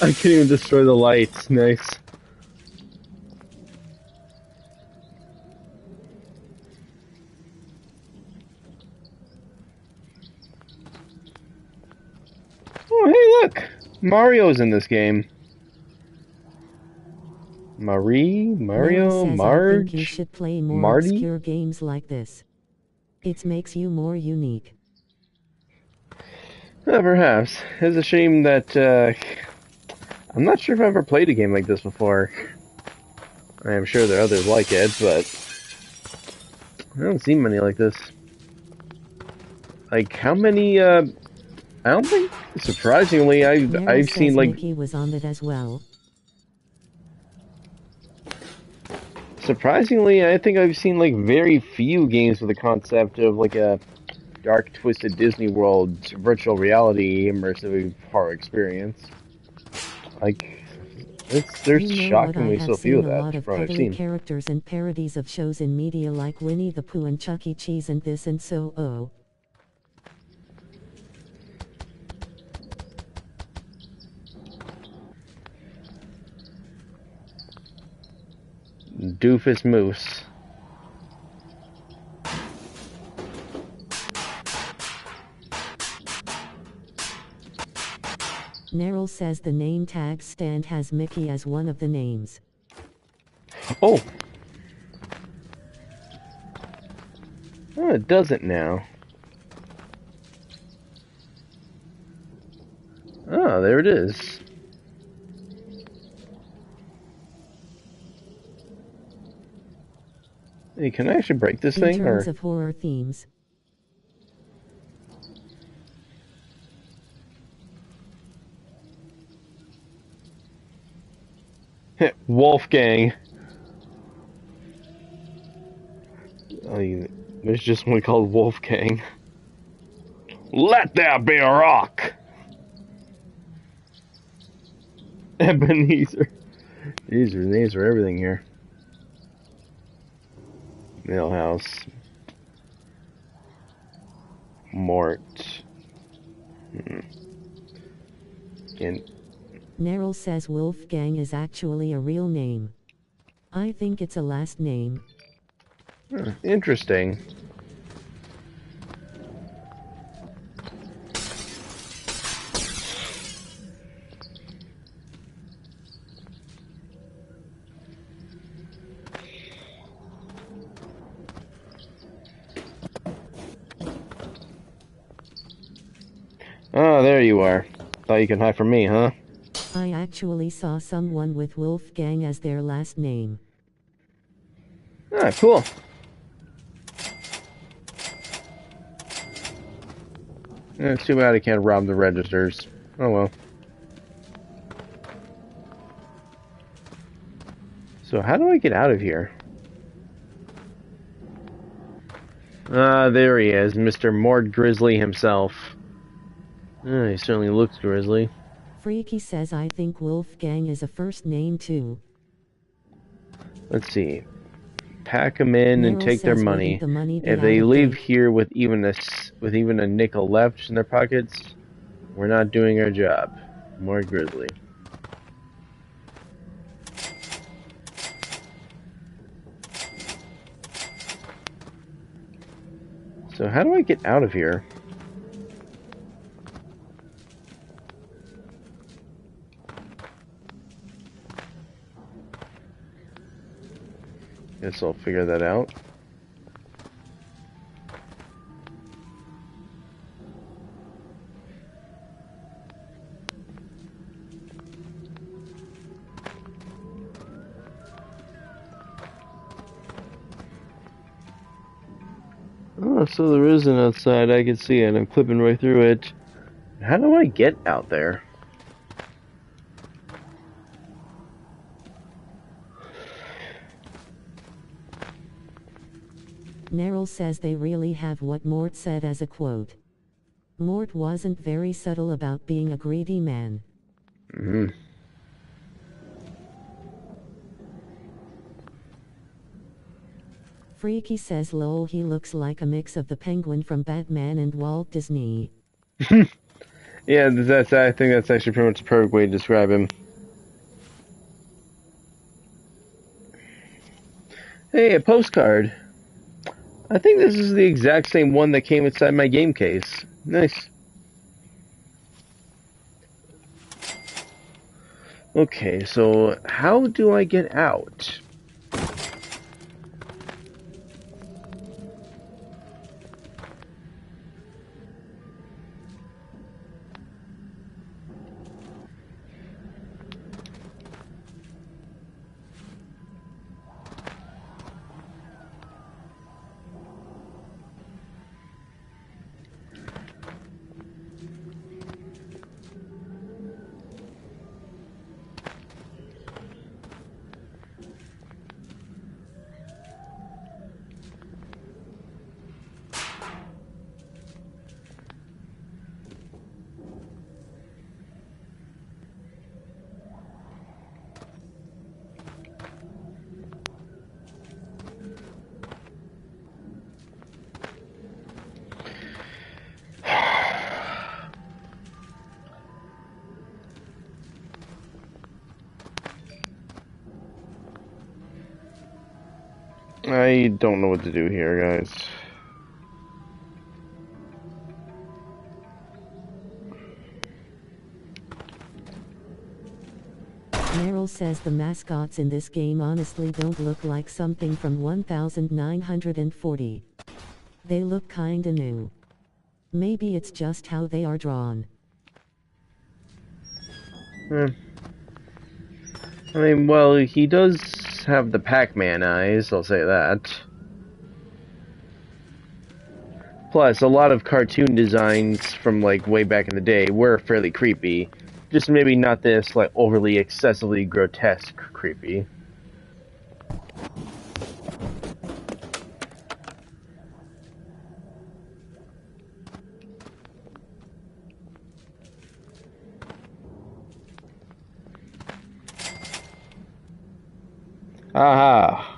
I can't even destroy the lights. Nice. Oh, hey, look! Mario's in this game. Mario, Marge, I think you should play more Marty? obscure games like this. It makes you more unique. Perhaps. It's a shame that, I'm not sure if I've ever played a game like this before. I'm sure there are others like it, but I don't see many like this. Like, how many, I don't think, surprisingly, I've seen, like... Mickey was on it as well. Surprisingly, I think I've seen, like, very few games with the concept of, like, a dark, twisted Disney World virtual reality immersive horror experience. Like, there's shockingly so few of that from what I've seen. Characters and parodies of shows in media like Winnie the Pooh and Chuck E. Cheese and this and so oh. Doofus Moose. Neryl says the name tag stand has Mickey as one of the names. Oh! Oh, it doesn't now. Oh, there it is. Hey, can I actually break this thing? In terms of horror themes. Wolfgang. There's just one called Wolfgang. Let there be a rock! Ebenezer. These are names for everything here. Millhouse. Mort. Neryl says Wolfgang is actually a real name. I think it's a last name. Interesting. Ah, there you are. Thought you could hide from me, huh? I actually saw someone with Wolfgang as their last name. Ah, cool. It's too bad I can't rob the registers. Oh well. So how do I get out of here? Ah, there he is, Mr. Mort Grizzly himself. He certainly looks grizzly. Freaky says I think Wolfgang is a first name too. Let's see. Pack them in and take their money. If they leave here with even a nickel left in their pockets, we're not doing our job. More grizzly. So how do I get out of here? Guess I'll figure that out. Oh, so there is an outside. I can see it. I'm clipping right through it. How do I get out there? Neryl says they really have what Mort said as a quote. Mort wasn't very subtle about being a greedy man. Mm-hmm. Freaky says lol, he looks like a mix of the Penguin from Batman and Walt Disney. Yeah, I think that's actually pretty much the perfect way to describe him. Hey, a postcard. I think this is the exact same one that came inside my game case. Nice. Okay, so how do I get out? I don't know what to do here, guys. Meryl says the mascots in this game honestly don't look like something from 1940. They look kinda new. Maybe it's just how they are drawn. I mean, well, he does have the Pac-Man eyes, I'll say that. Plus, a lot of cartoon designs from, like, way back in the day were fairly creepy. Just maybe not this, like, overly, excessively grotesque creepy. Aha.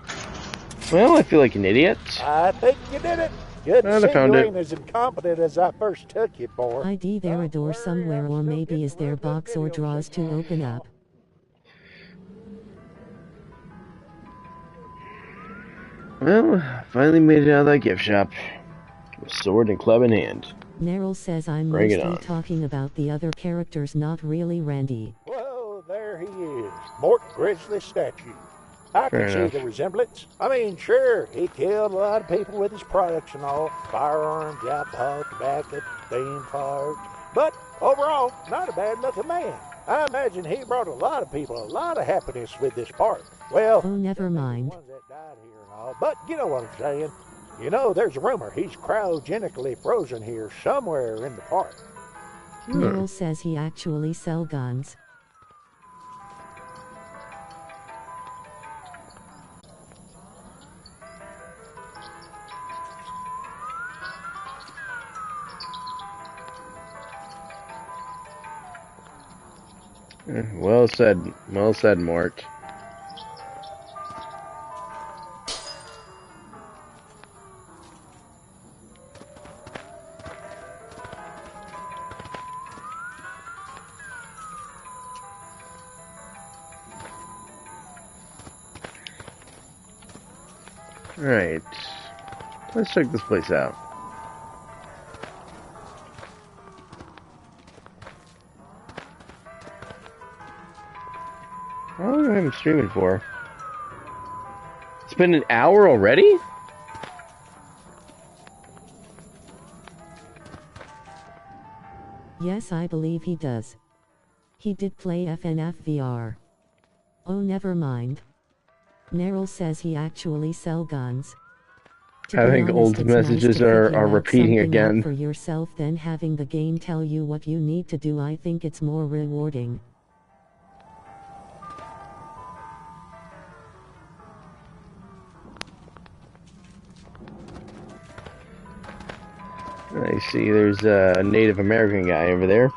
Well, I feel like an idiot. I think you did it. Good to I see found you it. ain't as incompetent as I first took you for. ID there a door somewhere, or maybe is there box or drawers to open up? Well, finally made it out of that gift shop. With sword and club in hand. Neryl says I'm Bring it mostly on. talking about the other characters, not really Randy. Whoa, there he is. Mort Grizzly's statue. I Fair can enough. see the resemblance. I mean, sure, he killed a lot of people with his products and all. Firearms, alcohol, tobacco, theme parks. But overall, not a bad-looking man. I imagine he brought a lot of people a lot of happiness with this park. Well, Oh, never mind. the ones that died here and all, but you know what I'm saying. You know, there's a rumor he's cryogenically frozen here somewhere in the park. Neryl says he actually sell guns. Well said, Mort. Alright. Let's check this place out. How long am I streaming for? It's been an hour already? Yes, I believe he does. He did play FNF VR. Oh, never mind. Neryl says he actually sell guns. To I be think honest, old it's messages nice to are figure out repeating something out again. for yourself than having the game tell you what you need to do. I think it's more rewarding. I see there's a Native American guy over there.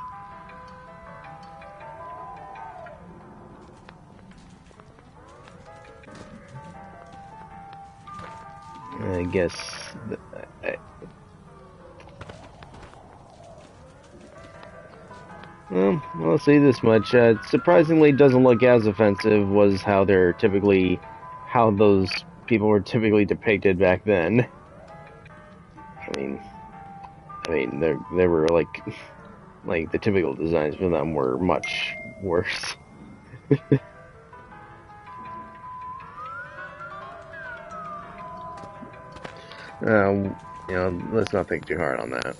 I guess... Well, I'll say this much. It surprisingly doesn't look as offensive was how how those people were typically depicted back then. I mean, they were like the typical designs for them were much worse. You know, let's not think too hard on that.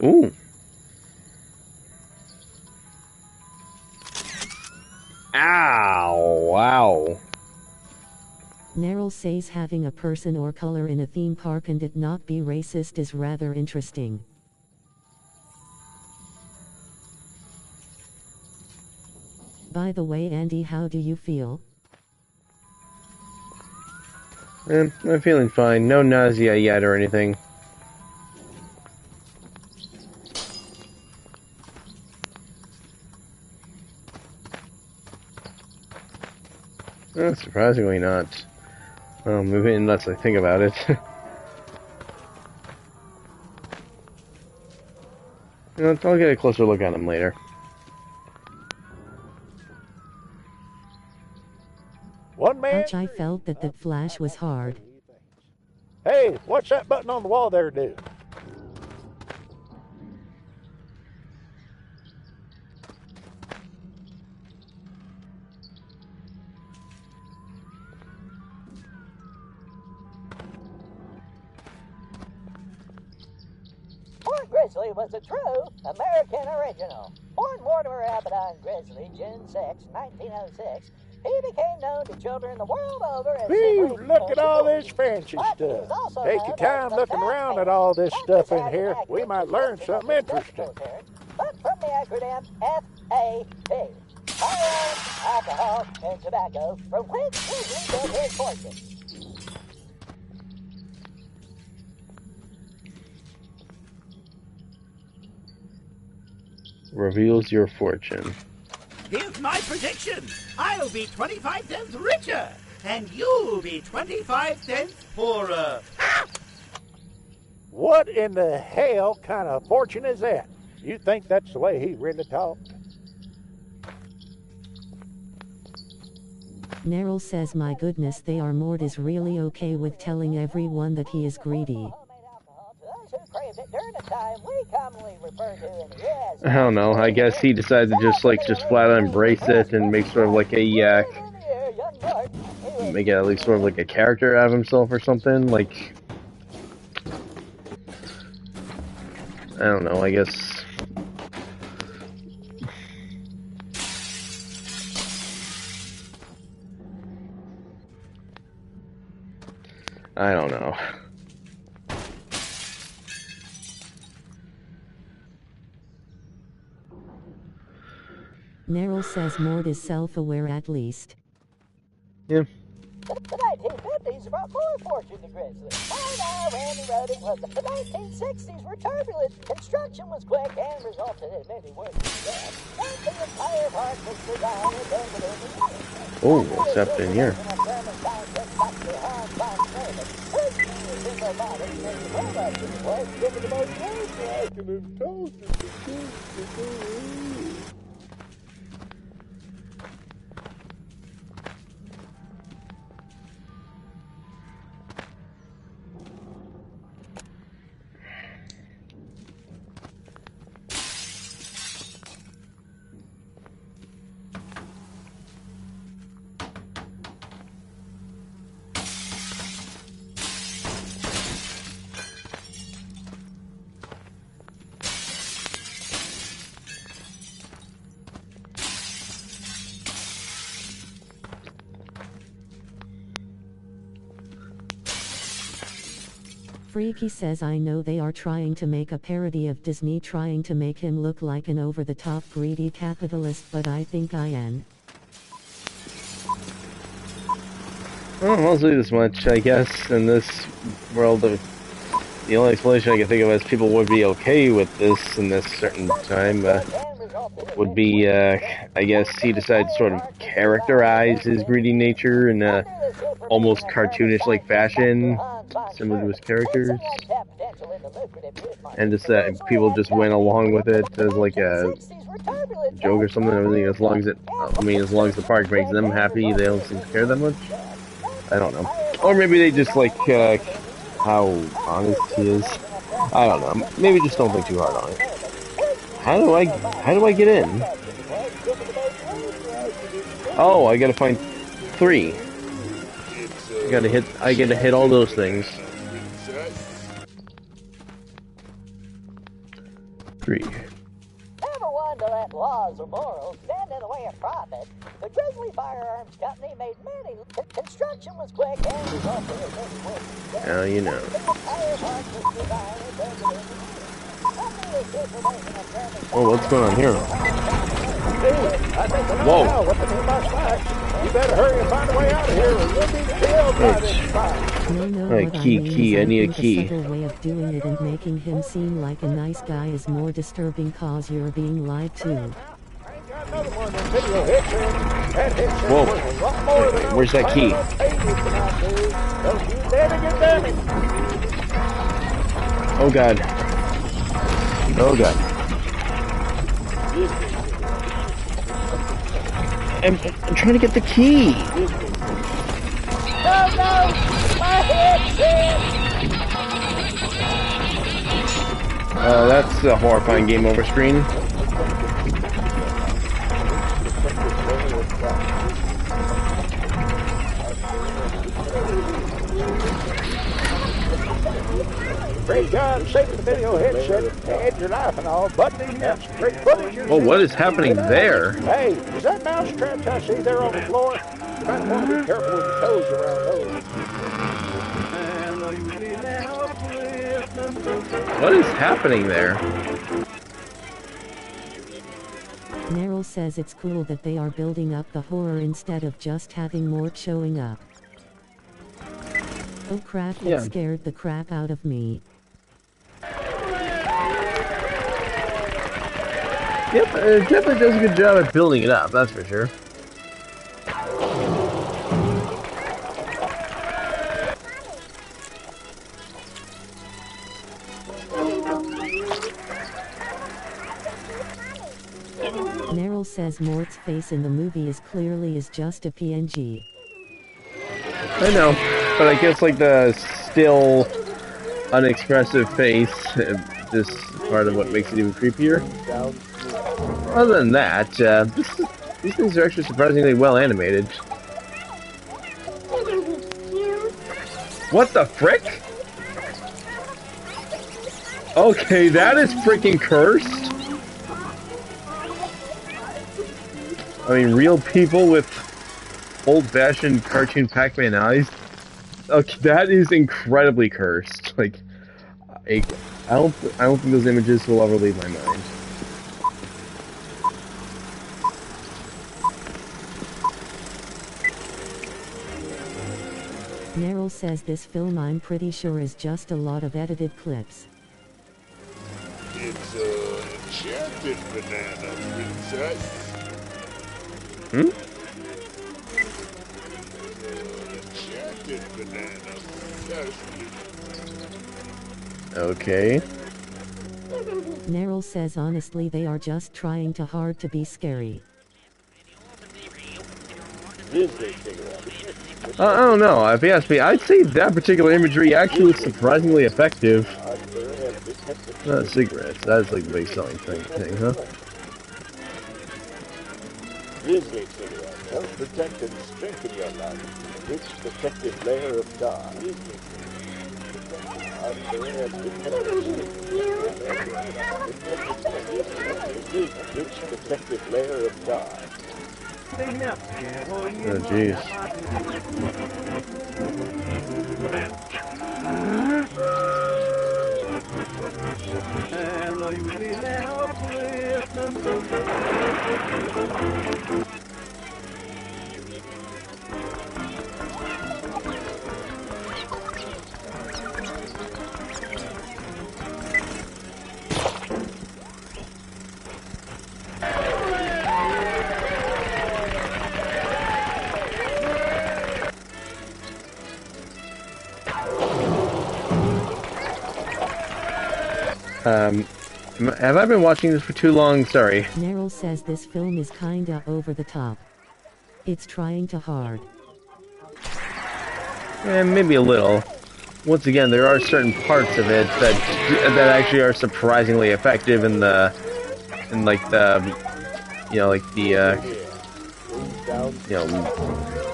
Ooh. Ow! Wow. Neryl says having a person or color in a theme park and it not be racist is rather interesting. By the way, Andy, how do you feel? I'm feeling fine. No nausea yet or anything. Surprisingly not. Well, maybe unless I think about it. You know, I'll get a closer look at him later. One man. Ouch, I felt that flash was hard. Hey, what's that button on the wall there do? Port Grizzly was a true American original. Born Mortimer Abaddon Grizzly, June 6, 1906, he became known to children the world over as Whew, simply look at all Bully. this fancy But he was stuff. also Take known your as time the looking Fat around Man. at all this Not stuff just in as an here. actor We might to learn listen something to his interesting. physical appearance, but from the acronym FAT. Firearms, alcohol, and tobacco, from which Grizzly built his fortune. Reveals your fortune. Here's my prediction. I'll be 25 cents richer, and you'll be 25 cents poorer. What in the hell kind of fortune is that? You think that's the way he really talked? Neryl says, my goodness, they are Mort is really okay with telling everyone that he is greedy. I don't know. I guess he decided to just flat out embrace it and make sort of like a make it at least sort of like a character out of himself or something. Like, I don't know. I guess. I don't know. Neryl says Mort is self-aware at least. Yeah. The 1950s brought more fortune to Grizzly. By now, Randy wrote it was the 1960s were turbulent, construction was quick, and resulted in many working deaths. But the entire park was designed and built within the year. Oh, except in here. Freaky says, I know they are trying to make a parody of Disney, trying to make him look like an over-the-top greedy capitalist, but I think I am. Well, I'll say this much, I guess, in this world of... The only explanation I can think of is people would be okay with this in this certain time, would be, I guess he decided to sort of characterize his greedy nature in a almost cartoonish-like fashion, similar to his characters. And just that people just went along with it as like a joke or something. Everything, as long as as long as the park makes them happy, they don't seem to care that much. I don't know. Or maybe they just like how honest he is. I don't know. Maybe just don't think too hard on it. How do I get in? Oh, I gotta find 3. I gotta hit all those things. 3. Never one to let laws or morals stand in the way of profit. The Grizzly Firearms Company made many. Construction was quick and resulted in this quick. Now you know. Oh, what's going on here? Whoa! What the hell about fire? You better hurry and find a way out of here, or you'll be killed by this fire. No, Right, key. I need a key. The subtle way of doing it and making him seem like a nice guy is more disturbing, cause you're being lied to. Whoa! Where's that key? Oh god. Oh god. I'm trying to get the key! No, no! My head's in! That's a horrifying game over screen. Great job saving the video headset and your life and all, but that's great footage. Oh, what is happening there? Hey, is that mouse traps I see there on the floor? You might want to be careful with your toes around those. What is happening there? Meryl says it's cool that they are building up the horror instead of just having more showing up. Oh crap, it scared the crap out of me. Yep, it definitely does a good job at building it up, that's for sure. Meryl says Mort's face in the movie is just a PNG. I know, but I guess like the still unexpressive face, this is part of what makes it even creepier. Other than that, these things are actually surprisingly well animated. What the frick? Okay, that is freaking cursed. I mean, real people with old-fashioned cartoon Pac-Man eyes. Okay, that is incredibly cursed. Like, I don't think those images will ever leave my mind. Meryl says this film I'm pretty sure is just a lot of edited clips. It's an enchanted banana, princess. Hmm? Enchanted banana, yes. Okay. Meryl says honestly they are just trying too hard to be scary. I don't know, if you ask me, I'd say that particular imagery actually looks surprisingly effective. Not cigarettes, that's like the big selling thing, huh? Grizzly cigarette helps protect and strengthen your lungs. Rich protective layer of tar. Rich protective layer of tar. Oh jeez. Have I been watching this for too long? Sorry. Neryl says this film is kinda over the top. It's trying too hard. Maybe a little. Once again, there are certain parts of it that actually are surprisingly effective in the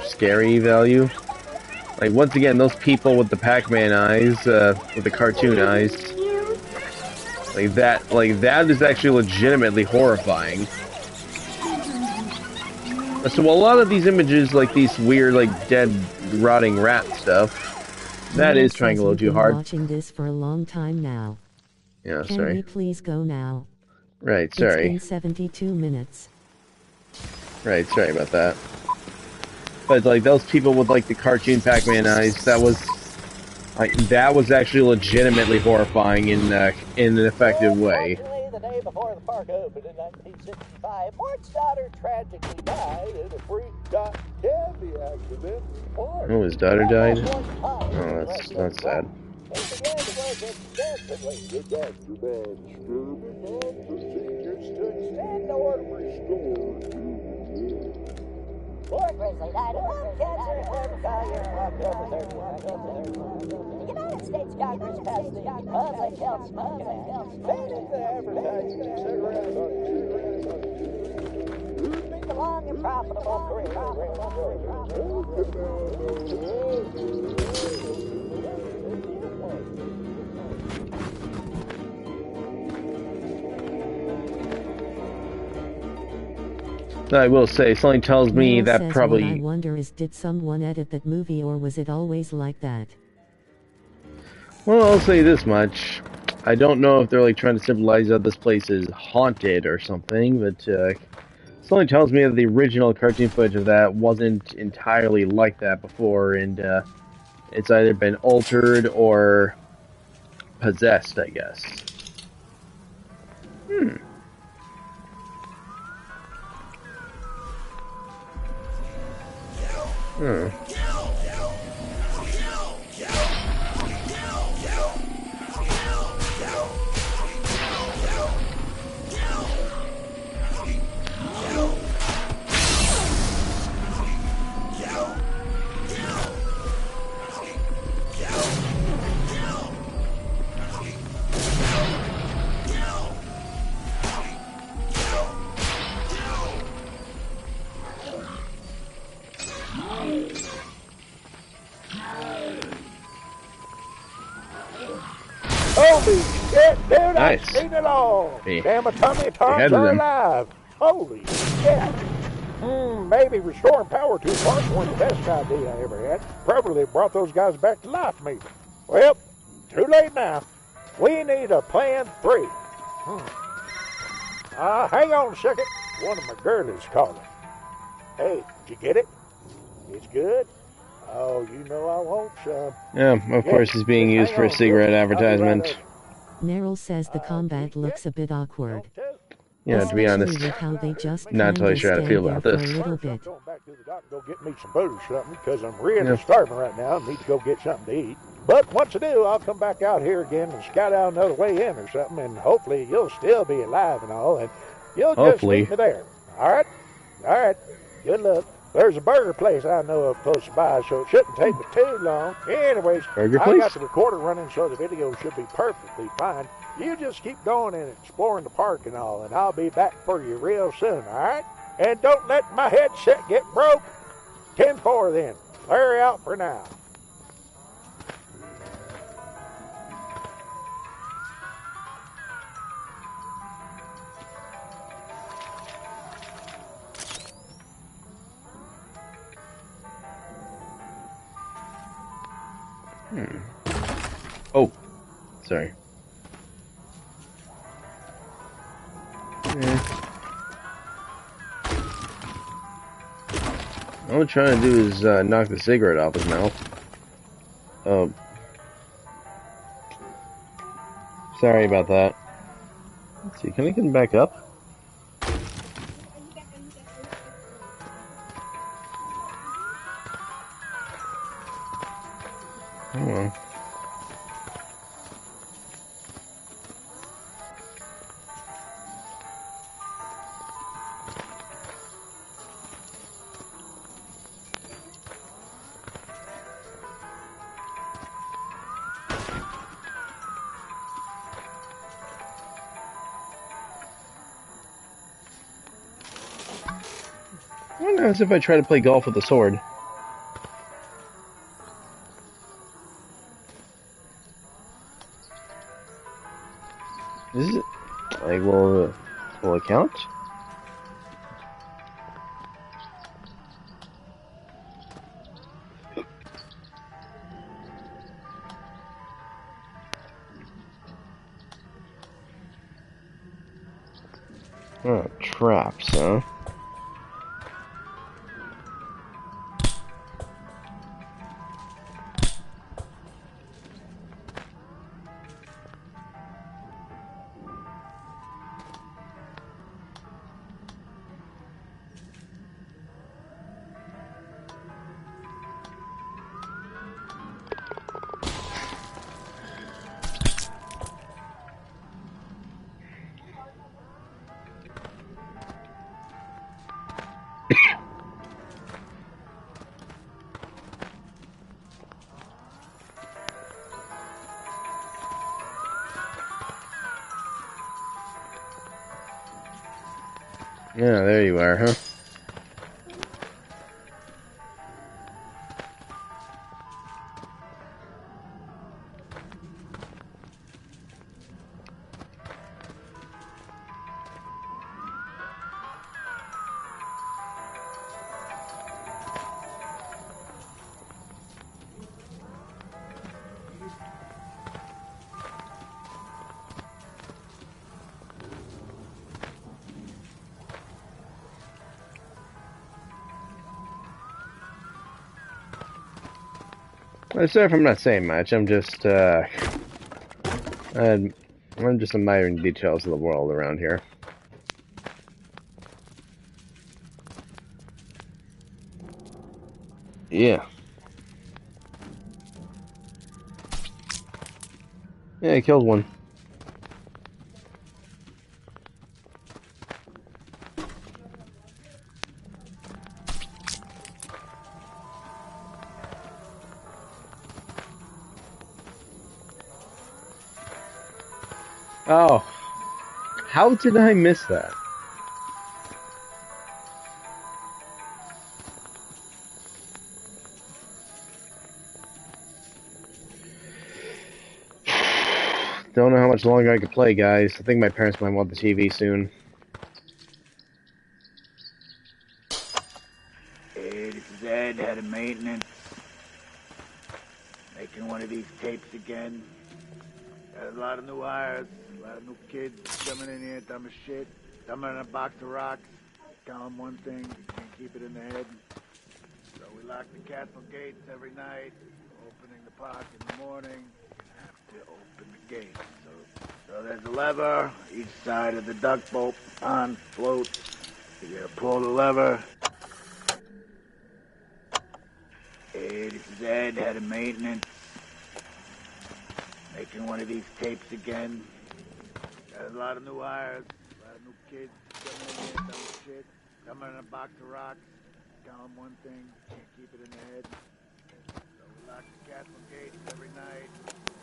scary value. Like, once again, those people with the Pac-Man eyes, with the cartoon eyes, like that is actually legitimately horrifying. So a lot of these images, like these weird, like dead, rotting rat stuff, that is trying a little too hard. Watching this for a long time now. Yeah, Can sorry. we please go now? Right, sorry. It's been 72 minutes. Right, sorry about that. But like those people with like the cartoon Pac-Man eyes, that was actually legitimately horrifying in an effective way. The day before the park opened in 1965, Mark's daughter tragically died in a freak candy accident. Oh, his daughter died? Oh, that's sad. He began to work extensively with Dr. Van Sturman on procedures to extend or restore Mark Grizzly died of lung cancer at heart failure on October 31st. The United States Congress passed the Public Health Smoking Act, banning the advertising of cigarettes on ruining the long and profitable career of Raymond I will say, something tells me that probably... What I wonder is, did someone edit that movie, or was it always like that? Well, I'll say this much. I don't know if they're like trying to symbolize that this place is haunted or something, but something tells me that the original cartoon footage of that wasn't entirely like that before, and it's either been altered or possessed, I guess. Holy shit, dude, Nice. I've seen it all. Hey. Damn it, tummy toms are alive. Holy shit. Maybe restoring power to a park wasn't the best idea I ever had. Probably brought those guys back to life, maybe. Well, too late now. We need a plan 3. Hang on a second. One of my girlies calling. Hey, did you get it? It's good? Oh, you know I want some. Yeah, of course it's being used for a cigarette advertisement. Neryl says the combat looks a bit awkward. Yeah, to be honest, Especially with how they just not entirely sure how to feel about stand there this. for a little bit. Going back to the doctor, go get me some food or something, because I'm really starving right now and need to go get something to eat. But once I do, I'll come back out here again and scout out another way in or something, and hopefully you'll still be alive and all, and you'll just meet me there. All right? All right. Good luck. There's a burger place I know of close by, so it shouldn't take me too long. Anyways, Burger I place? got the recorder running, so the video should be perfectly fine. You just keep going and exploring the park and all, and I'll be back for you real soon, all right? And don't let my headset get broke. 10-4 then. Larry out for now. Oh, sorry. All I'm trying to do is knock the cigarette off his mouth. Oh. Sorry about that. Let's see, can I get him back up? Come on. What happens if I try to play golf with a sword? Is it like will it count? Oh, traps, huh? Yeah, there you are, huh? Sorry if I'm not saying much. I'm just I'm just admiring details of the world around here. Yeah. Yeah, I killed one. Oh. How did I miss that? Don't know how much longer I could play, guys. I think my parents might want the TV soon. Hey, this is Ed, head of maintenance. Making one of these tapes again. Got a lot of new hires, a lot of new kids coming in here, dumb as shit. Dumber than a box of rocks. Tell them one thing, you can't keep it in the head. So we lock the castle gates every night. Opening the park in the morning. You have to open the gates. So there's a lever each side of the duck boat on float. You gotta pull the lever. Hey, this is Ed, head of maintenance. Making one of these tapes again. Got a lot of new hires, a lot of new kids coming in here, dumb as shit. Dumber than a box of rocks. Tell them one thing, can't keep it in the head. So we lock the castle gates every night.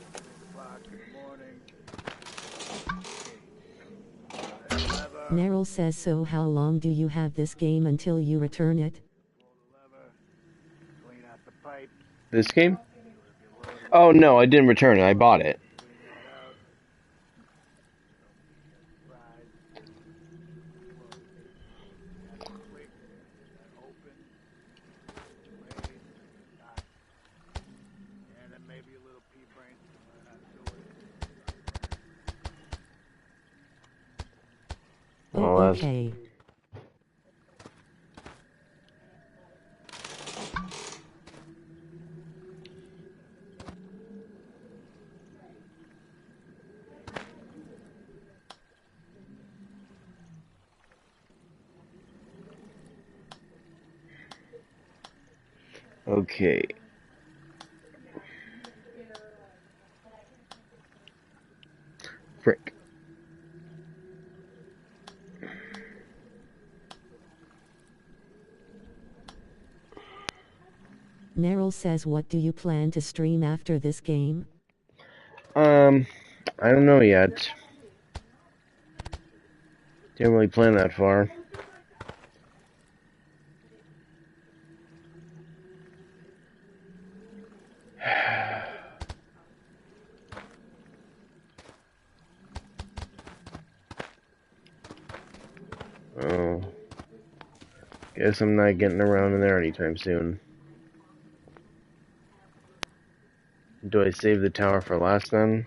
Opening the park in the morning. Neryl says, so how long do you have this game until you return it? This game? Oh no, I didn't return it. I bought it. Oh, Well, that's... okay. Okay. Frick. Neryl says, what do you plan to stream after this game? I don't know yet. Didn't really plan that far. Oh. Guess I'm not getting around in there anytime soon. Do I save the tower for last then?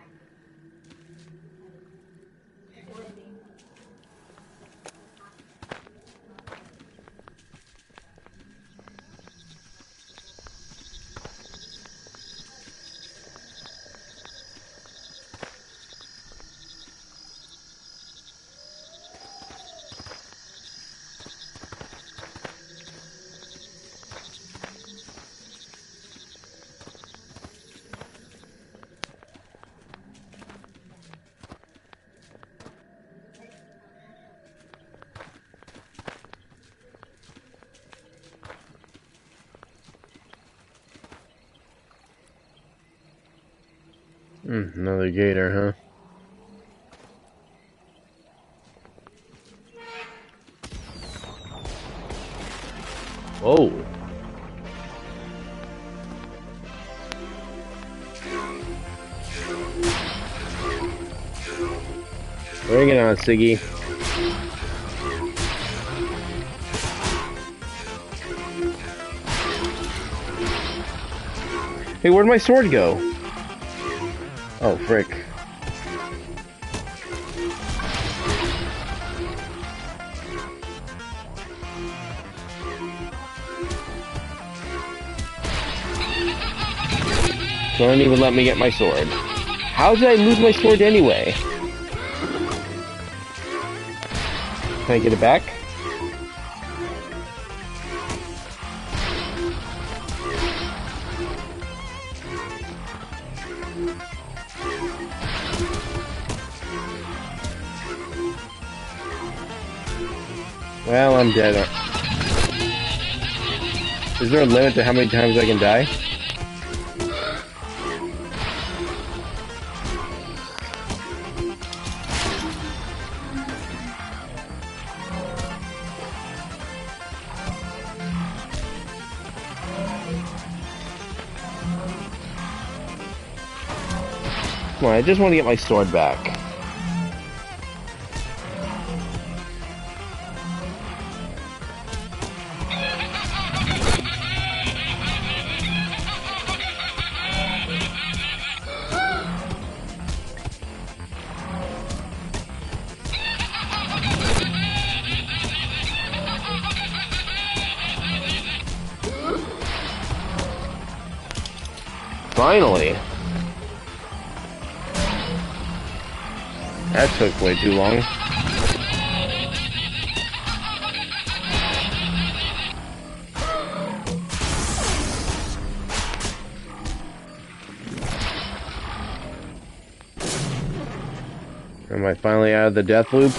Another gator, huh? Whoa. Bring it on, Siggy. Hey, where'd my sword go? Oh, frick. Don't even let me get my sword. How did I lose my sword anyway? Can I get it back? Well, I'm dead. Is there a limit to how many times I can die? Come on, I just want to get my sword back. Finally! That took way too long. Am I finally out of the death loop?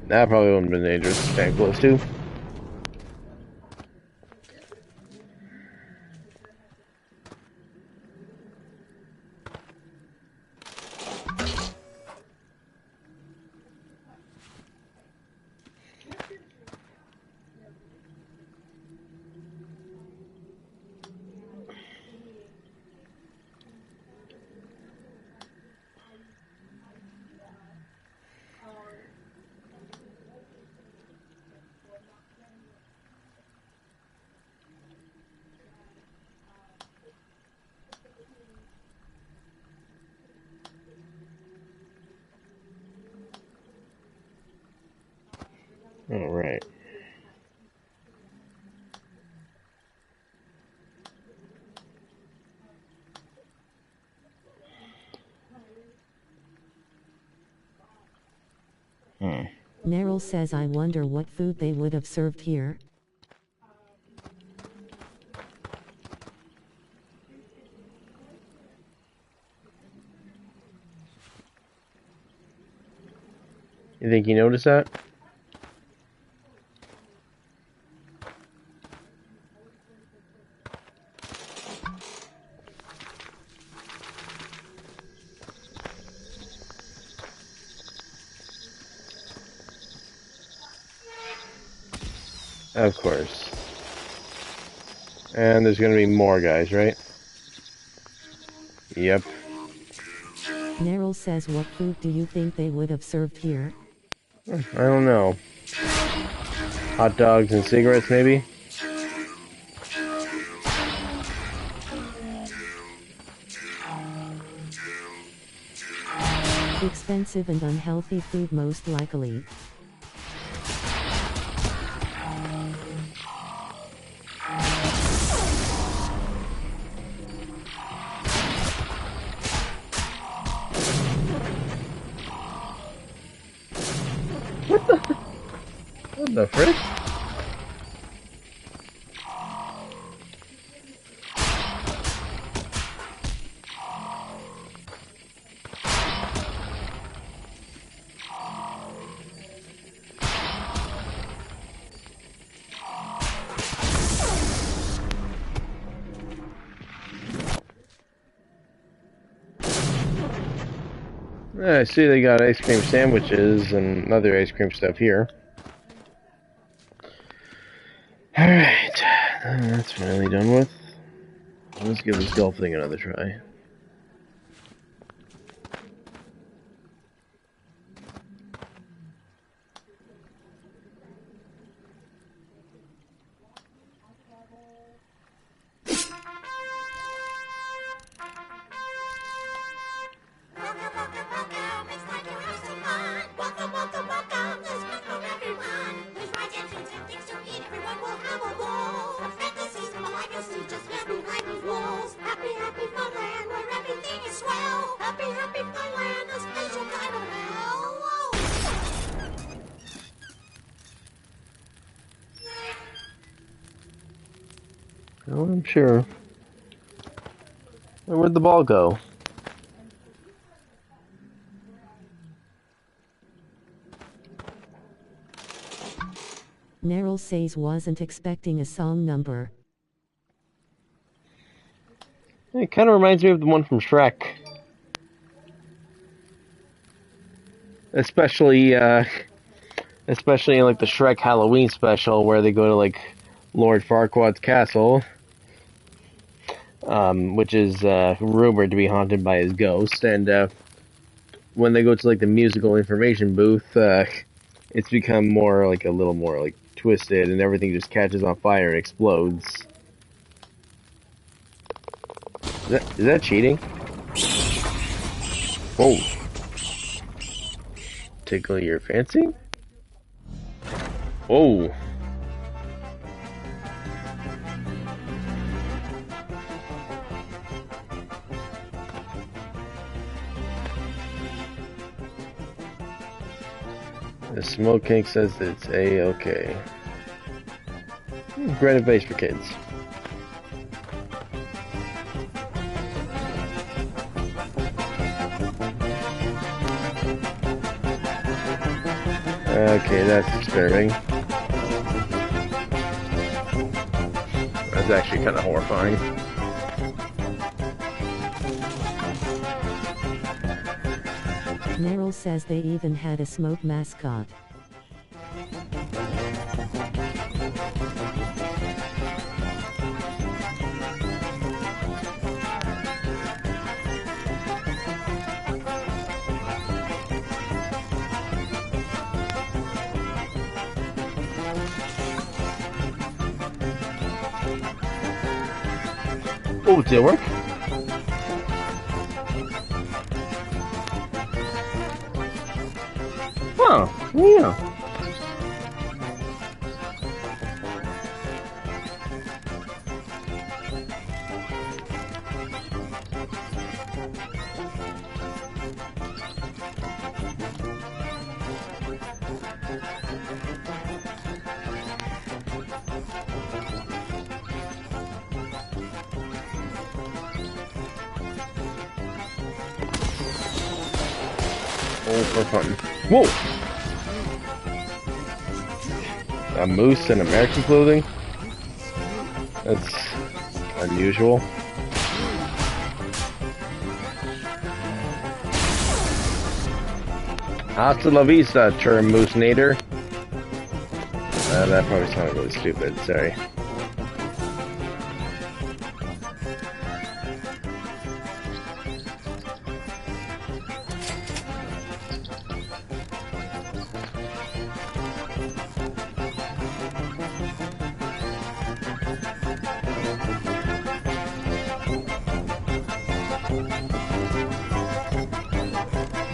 That probably wouldn't have been dangerous. Stand close to. All right. Neryl says, I wonder what food they would have served here. You think you noticed that? Of course. And there's gonna be more guys, right? Yep. Neryl says, what food do you think they would have served here? I don't know. Hot dogs and cigarettes, maybe? Expensive and unhealthy food, most likely. What the frick? I see they got ice cream sandwiches and other ice cream stuff here. Alright, that's finally done with. Let's give this golf thing another try. Happy, happy Funland, where everything is swell. Happy, happy Funland, a special kind of hell. Whoa. Oh, I'm sure. Where'd the ball go? Neryl says wasn't expecting a song number. It kind of reminds me of the one from Shrek. Especially in like the Shrek Halloween special where they go to like Lord Farquaad's castle, which is rumored to be haunted by his ghost, and when they go to like the musical information booth, it's become more like a little more like twisted, and everything just catches on fire and explodes. Is that cheating? Whoa. Tickle your fancy? Whoa. The Smoke King says that it's A-okay. Great advice for kids. Okay, that's disturbing. That's actually kind of horrifying. Neryl says they even had a smoke mascot. Oh, did it work? Huh, yeah. Oh, for fun. Whoa! A moose in American clothing? That's unusual. Hasta la vista, term moose nader. That probably sounded really stupid, sorry.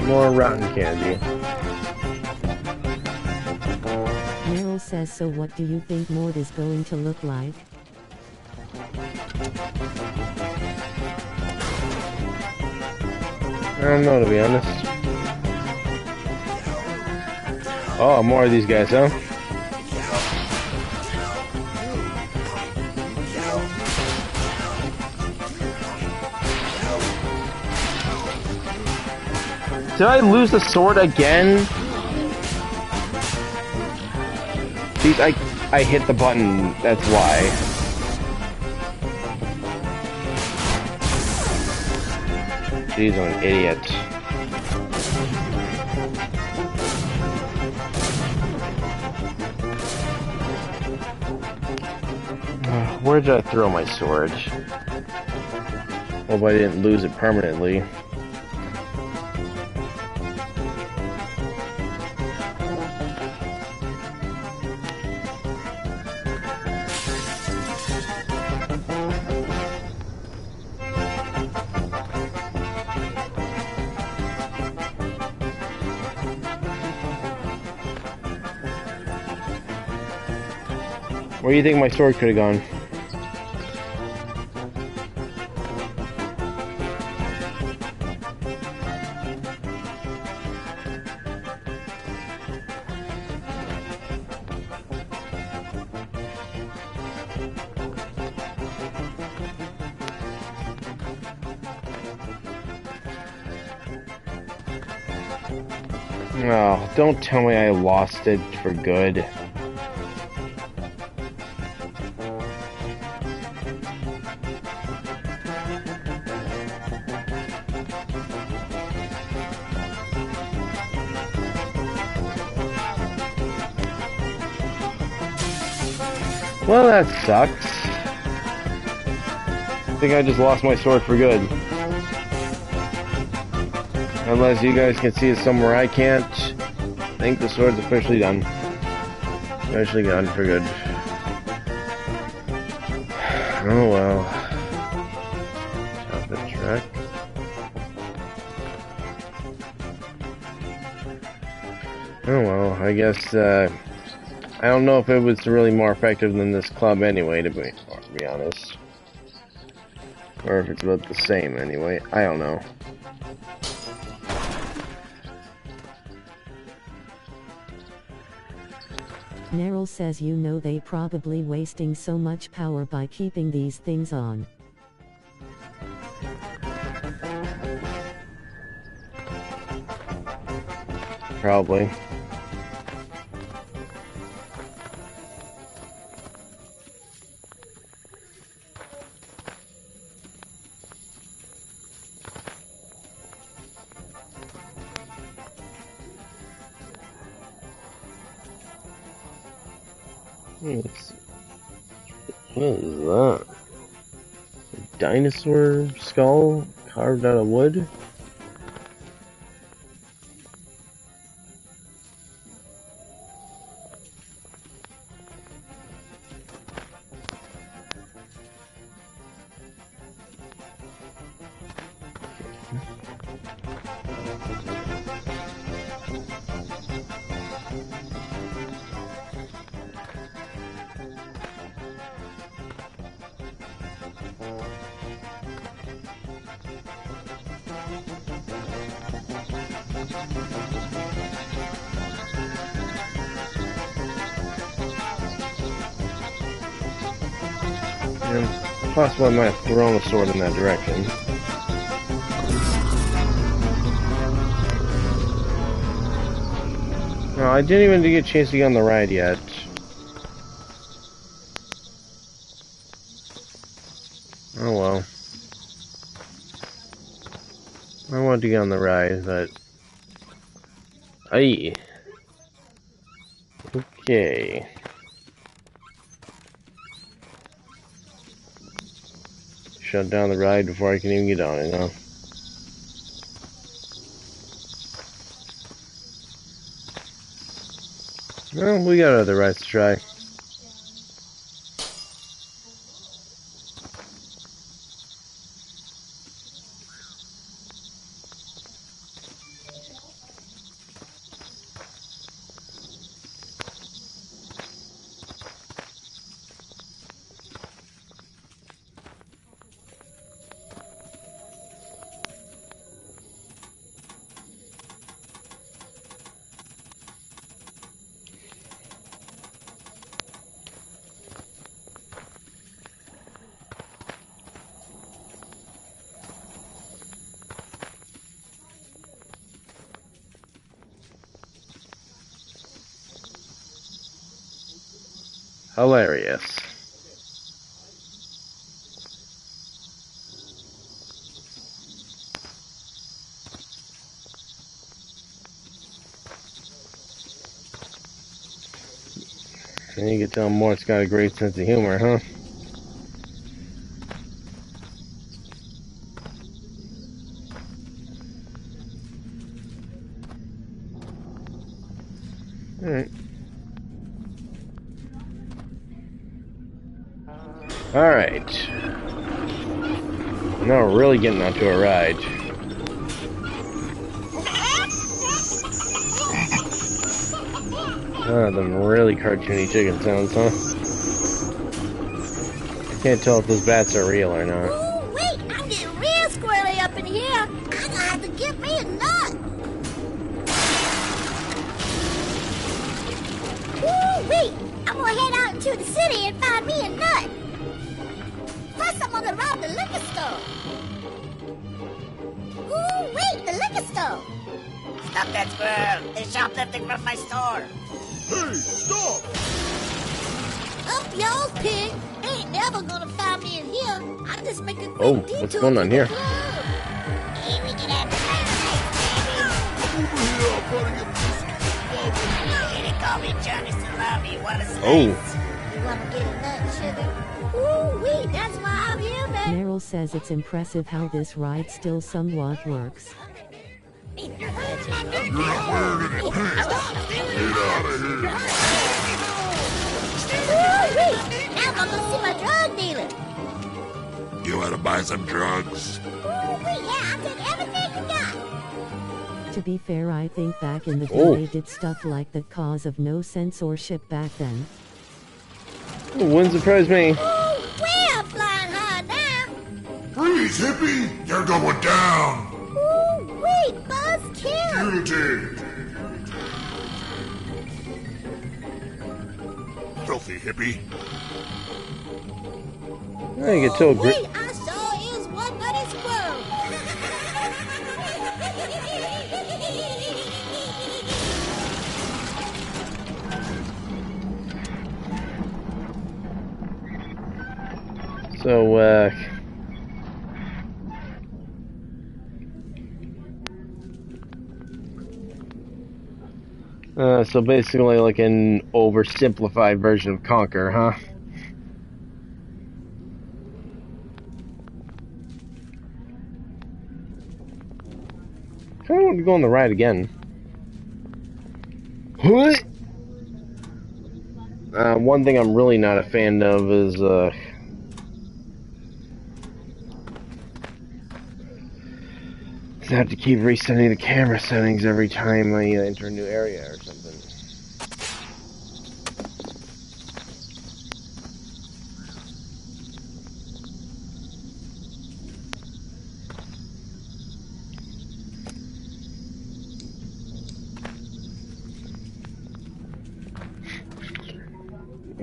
More rotten candy. Meryl says, so what do you think Mort is going to look like? I don't know, to be honest. Oh, more of these guys, huh? Did I lose the sword again? Jeez, I hit the button, that's why. Jeez, I'm an idiot. Where did I throw my sword? Hope I didn't lose it permanently. Where do you think my sword could have gone? Oh, don't tell me I lost it for good. Well, that sucks. I think I just lost my sword for good. Unless you guys can see it somewhere I can't. I think the sword's officially done. Officially gone for good. Oh well. Stop the track. Oh well, I guess, I don't know if it was really more effective than this club anyway, to be honest. Or if it's about the same anyway. I don't know. Neryl says, you know, they probably wasting so much power by keeping these things on. Probably. What is that? A dinosaur skull carved out of wood? And possibly I might have thrown a sword in that direction. No, I didn't even get a chance to get on the ride yet. Oh well. I wanted to get on the ride, but... Aye. Okay. Shut down the ride before I can even get on it, huh? Well, we got other rides to try. Hilarious. And you can tell Mort's got a great sense of humor, huh? Alright. Alright. Now we're really getting onto a ride. Them really cartoony chicken sounds, huh? I can't tell if those bats are real or not. Ooh, wait, I'm getting real squirrely up in here. I'm gonna have to get me a nut. Ooh, wait, I'm gonna head out into the city and find me a nut. First, I'm gonna rob the liquor store. Ooh, wait, the liquor store. Stop that squirrel! They're shoplifting from my store! Hey, stop! Up y'all's pig. Ain't never gonna find me in here. I just make a quick Oh, detour what's going on to the here? club. Hey, we can have They call me Johnny Salami, what a slice! Oh. You wanna get a nut, sugar? Ooh, wee, that's why I'm here, man. Meryl says it's impressive how this ride still somewhat works. You're not wearing any pants! Get out of here! Ooh, wee, now I'm gonna see my drug dealer. You wanna buy some drugs? Ooh, wee, yeah, I'll take everything you got. To be fair, I think back in the day Oh. they did stuff like that cause of no censorship back then. Wouldn't surprise me. Ooh, we're flying high now. Freeze, hippie! You're going down! Ooh, wee, buzzkill. Guillotine! Filthy hippie! I can tell Wait, I saw is one bloody squirrel. So, so basically like an oversimplified version of Conquer, huh? I kind of want to go on the ride again. What? One thing I'm really not a fan of is, I have to keep resetting the camera settings every time I enter a new area or something.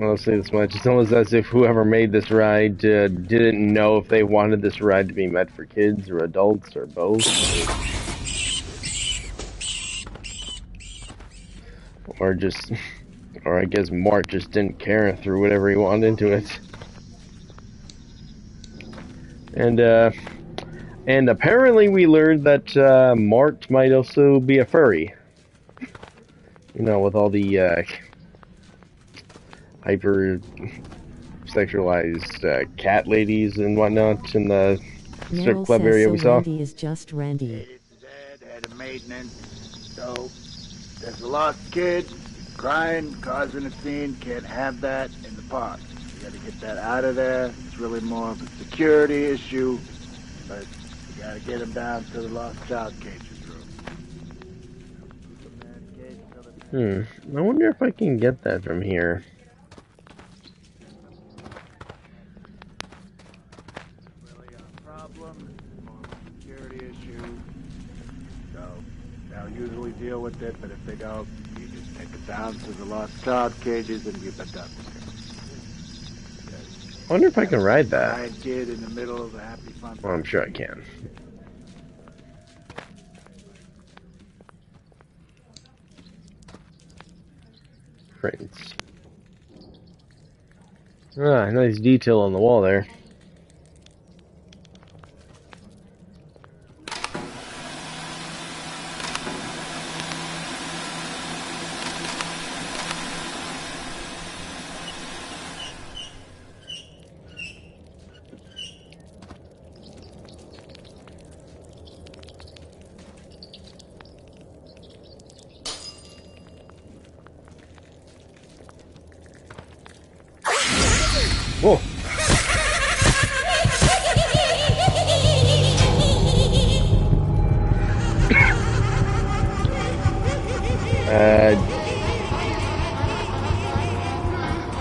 I'll say this much. It's almost as if whoever made this ride didn't know if they wanted this ride to be meant for kids or adults or both. Or just, or I guess Mart just didn't care and threw whatever he wanted into it. And apparently we learned that Mart might also be a furry. You know, with all the hyper sexualized cat ladies and whatnot in the strip club area we saw. Randy is just Randy. It's dead, head of maintenance. So, there's a lost kid, crying, causing a scene. Can't have that in the park. You gotta get that out of there. It's really more of a security issue. But you gotta get him down to the lost child cages room. I wonder if I can get that from here. Usually deal with it, but if they don't, you just take it down to the lost child cages and keep it done. I wonder if I can ride that. Giant kid in the middle of the Happy Fun. Well, I'm sure I can. Prints. Ah, nice detail on the wall there. Whoa.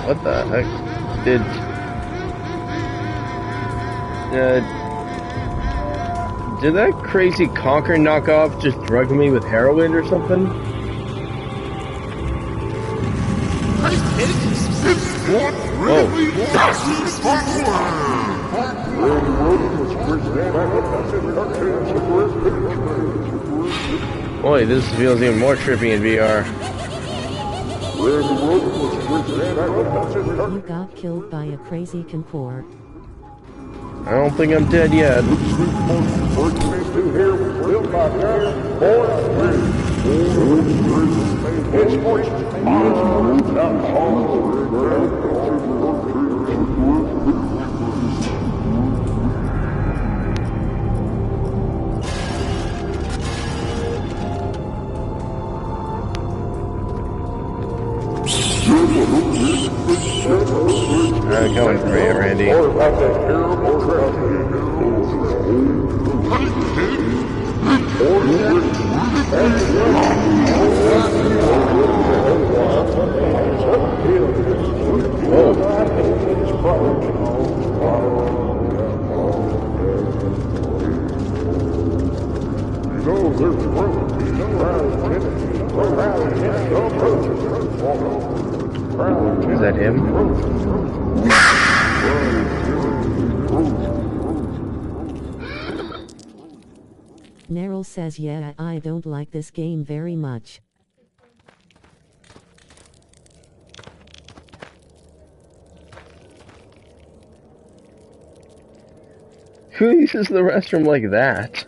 What the heck? Did that crazy Conker knockoff just drug me with heroin or something? Whoa. Boy, this feels even more trippy in VR. You got killed by a crazy Concord. I don't think I'm dead yet. I'm coming for you, Randy. Is that him? Neryl says, yeah, I don't like this game very much. Who uses the restroom like that?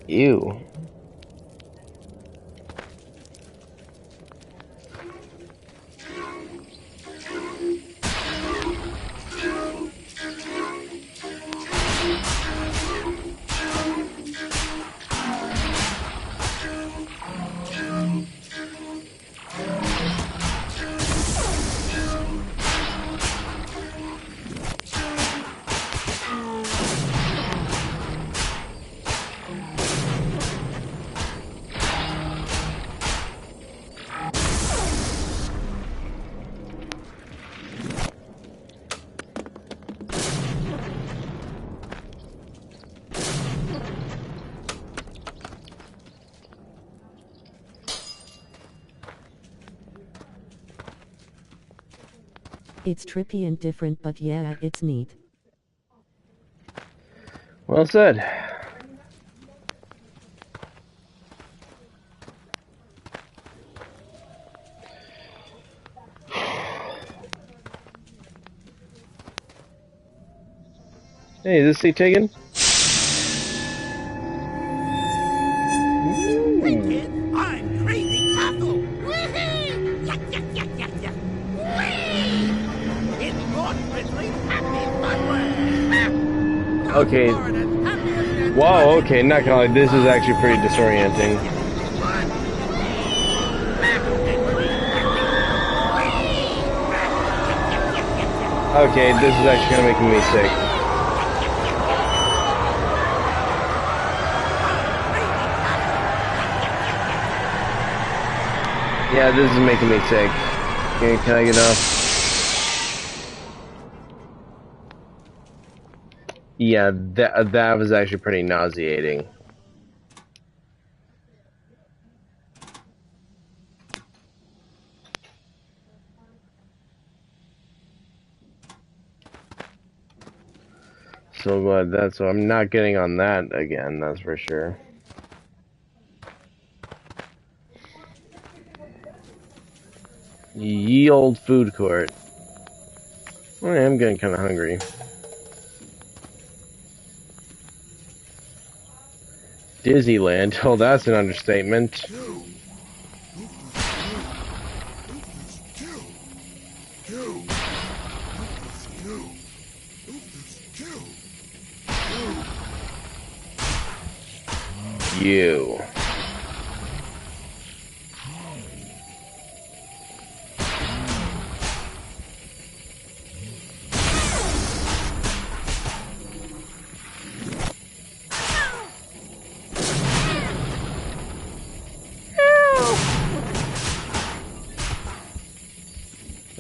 Ew. It's trippy and different, but yeah, it's neat. Well said. Hey, is this seat taken? Hey kid, I'm Crazy Castle. Woohoo! Yuck, yuck, yuck, yuck, yuck. Whee! It's Lord Grizzly's Happy Funland. Okay. Wow, okay, not gonna lie, this is actually pretty disorienting. Okay, this is actually gonna make me sick. Yeah, this is making me sick. Okay, can I get off? Yeah, that was actually pretty nauseating. So glad so I'm not getting on that again, that's for sure. Ye old food court. I am getting kind of hungry. Disneyland. Oh, that's an understatement. You.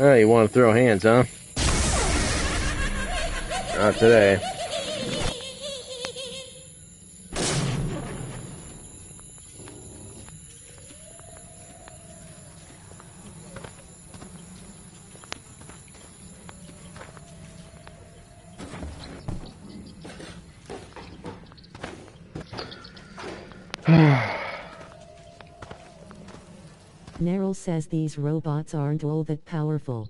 Oh, you want to throw hands, huh? Not today. Neryl says these robots aren't all that powerful.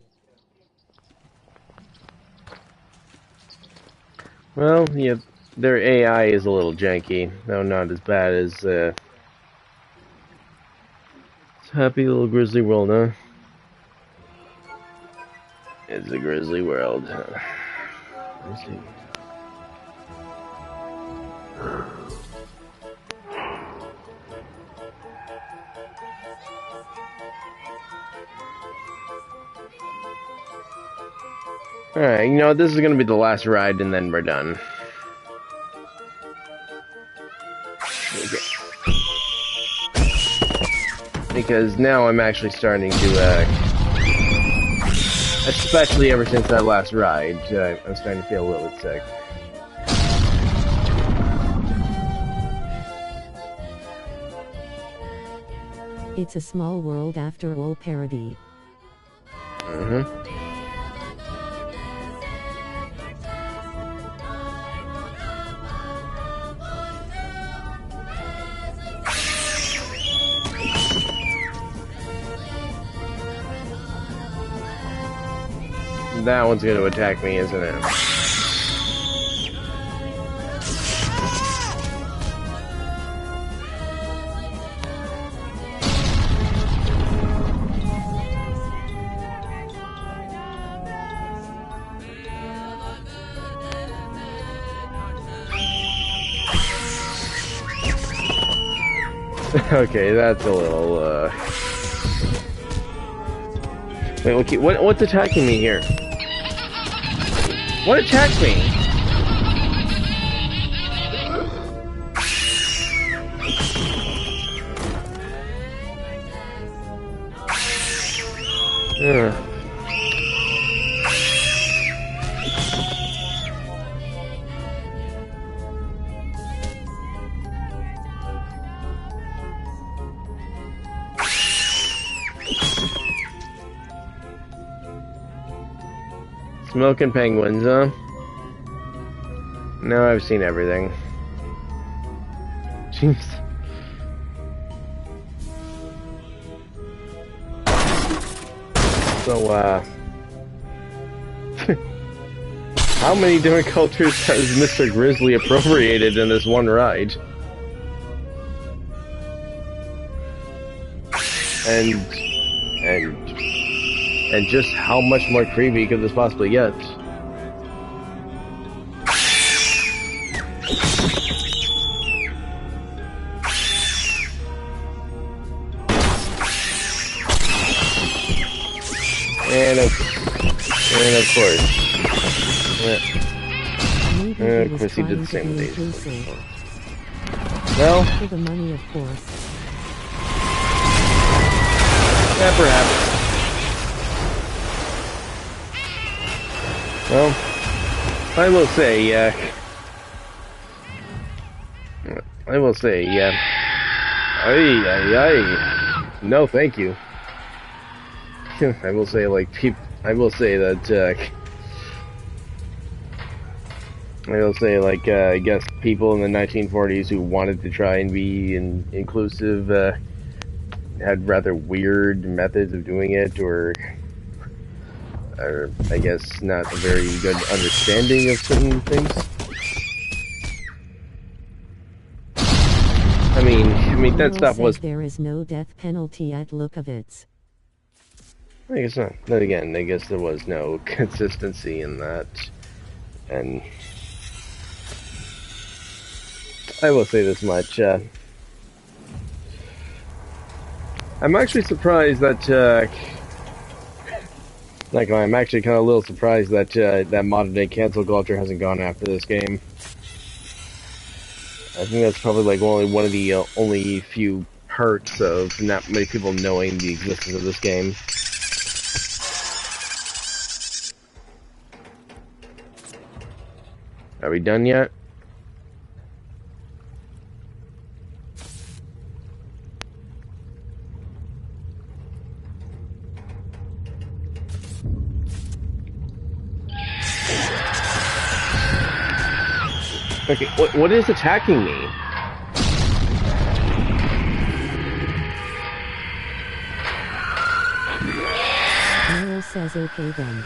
Well, yeah, their AI is a little janky. No, not as bad as, Happy Little Grizzly World, huh? It's a grizzly world. Let's see. Alright, you know, this is gonna be the last ride and then we're done. Okay. Because now I'm actually starting to, especially ever since that last ride, I'm starting to feel a little bit sick. It's a small world after all parody. Mm-hmm. That one's going to attack me, isn't it? Okay, that's a little, Wait, okay, what's attacking me here? What attacked me? Ugh. Smoking penguins, huh? Now I've seen everything. Jeez. So, how many different cultures has Mr. Grizzly appropriated in this one ride? And just how much more creepy could this possibly get? And of course. Of course he did the same with these. Well, For the money, of course. yeah, perhaps. Well, I will say, no, thank you. I will say, like, I will say, I guess people in the 1940s who wanted to try and be inclusive, had rather weird methods of doing it, or I guess not a very good understanding of certain things. I mean that stuff was. There is no death penalty at Lukavitz. I guess not. Then again, I guess there was no consistency in that, and I will say this much. I'm actually surprised that. Like, I'm actually kind of a little surprised that that modern day cancel culture hasn't gone after this game. I think that's probably like only one of the only few perks of not many people knowing the existence of this game. Are we done yet? Okay, what is attacking me? Meryl says okay then.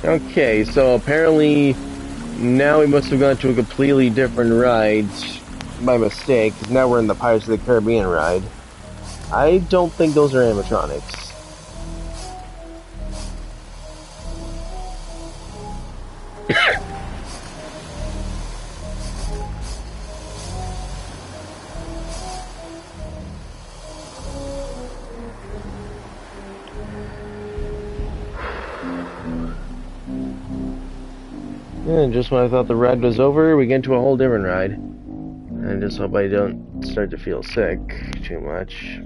Okay, so apparently now we must have gone to a completely different ride by mistake, because now we're in the Pirates of the Caribbean ride. I don't think those are animatronics. And just when I thought the ride was over, we get into a whole different ride. I just hope I don't start to feel sick too much.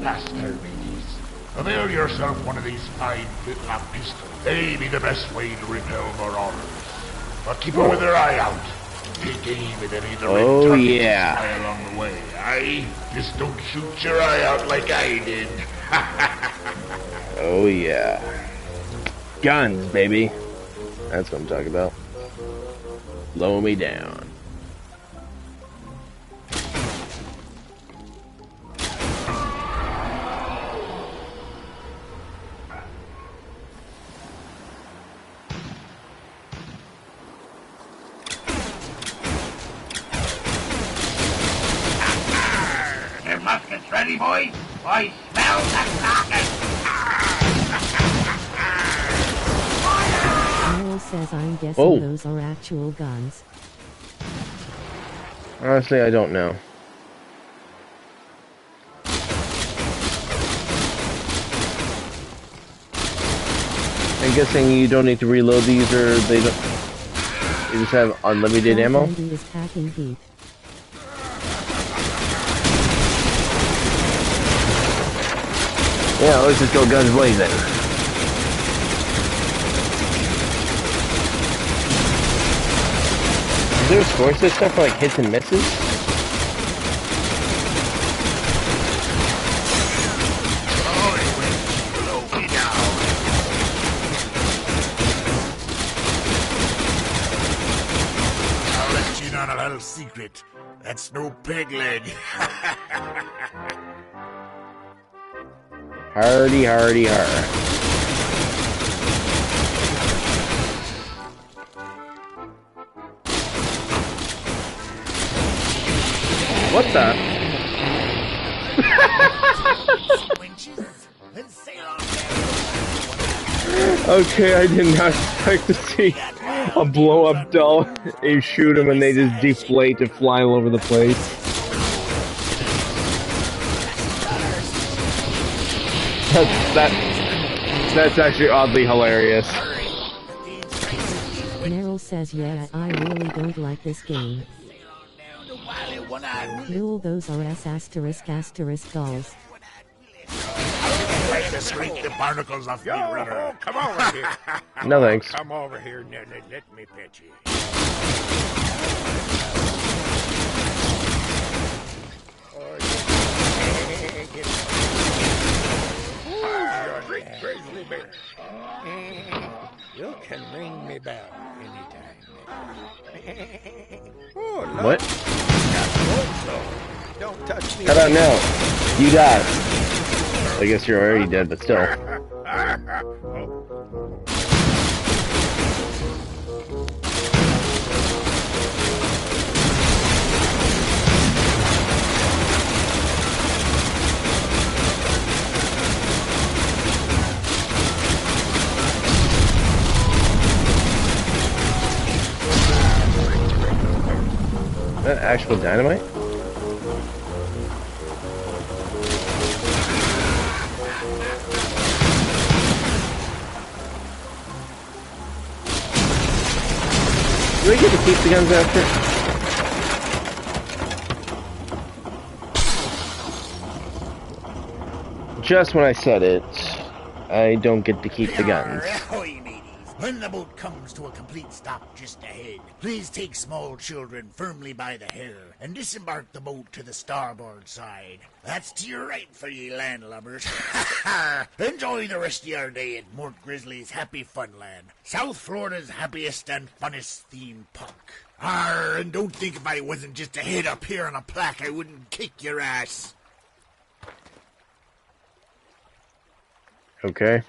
Master ladies, avail yourself one of these fine flintlock pistols. They be the best way to repel marauders. But keep her with her eye out. Take aim at any of the red targets that fly along the way. Aye, just don't shoot your eye out like I did. Oh yeah. Guns, baby. That's what I'm talking about. Blow me down. Your muskets ready, boys? I smell the carcass! Meryl says I'm guessing those are actual guns. Honestly, I don't know. I'm guessing you don't need to reload these, or they don't. You just have unlimited ammo. Andy is packing heat. Yeah, let's just go guns blazing. Is there a score system for like hits and misses? I'll let you in on a little secret. That's no peg leg. Hardy, hardy, har. What the? Okay, I did not expect to see a blow-up doll. You shoot them and they just deflate and fly all over the place. That's actually oddly hilarious. Meryl says, yeah, I really don't like this game. Lol, those are asterisk dolls. Try to scrape the barnacles off me, brother. Come over here. No thanks. Come over here, Nelly. Let me pet you. Grizzly bear. You can ring me bell anytime. Oh, What? Don't touch me. How about now? You died. I guess you're already dead, but still. Is that actual dynamite? Do we get to keep the guns after? Just when I said it, I don't get to keep the guns. Ahoy, mateys. When the boat comes to a complete stop just ahead, please take small children firmly by the hair and disembark the boat to the starboard side. That's to your right for ye landlubbers. Enjoy the rest of your day at Mort Grizzly's HappyFunLand, South Florida's happiest and funnest theme park. Arr, and don't think if I wasn't just a head up here on a plaque, I wouldn't kick your ass. Okay.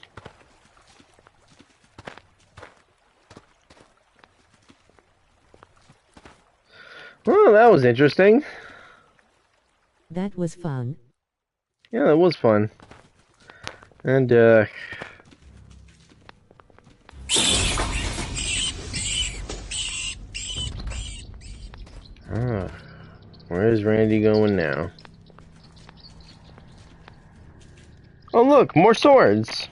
Well, that was interesting. That was fun. Yeah, that was fun. And, where is Randy going now? Oh, look, more swords!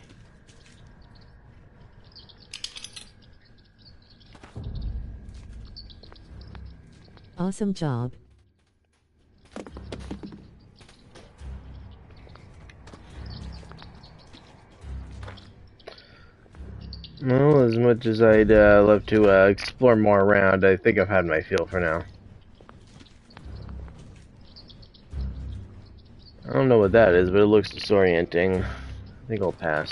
Awesome job. Well, as much as I'd love to explore more around, I think I've had my feel for now. I don't know what that is, but it looks disorienting. I think I'll pass.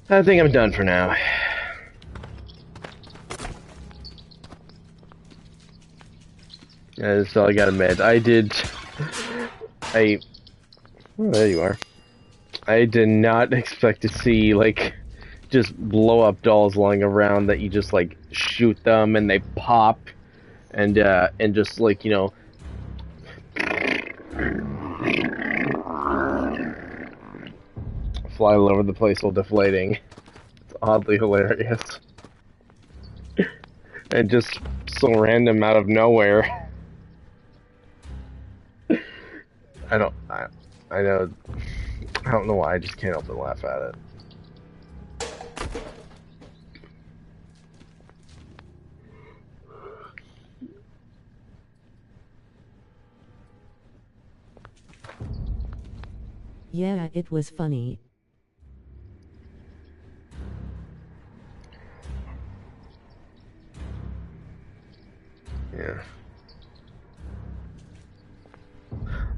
I think I'm done for now. Yeah, that's all I gotta admit. Oh, there you are. I did not expect to see, like, just blow-up dolls lying around that you just, like, shoot them and they pop and just, like, you know, fly all over the place while deflating. It's oddly hilarious. And just so random out of nowhere. I don't know why, I just can't help but laugh at it. Yeah, it was funny.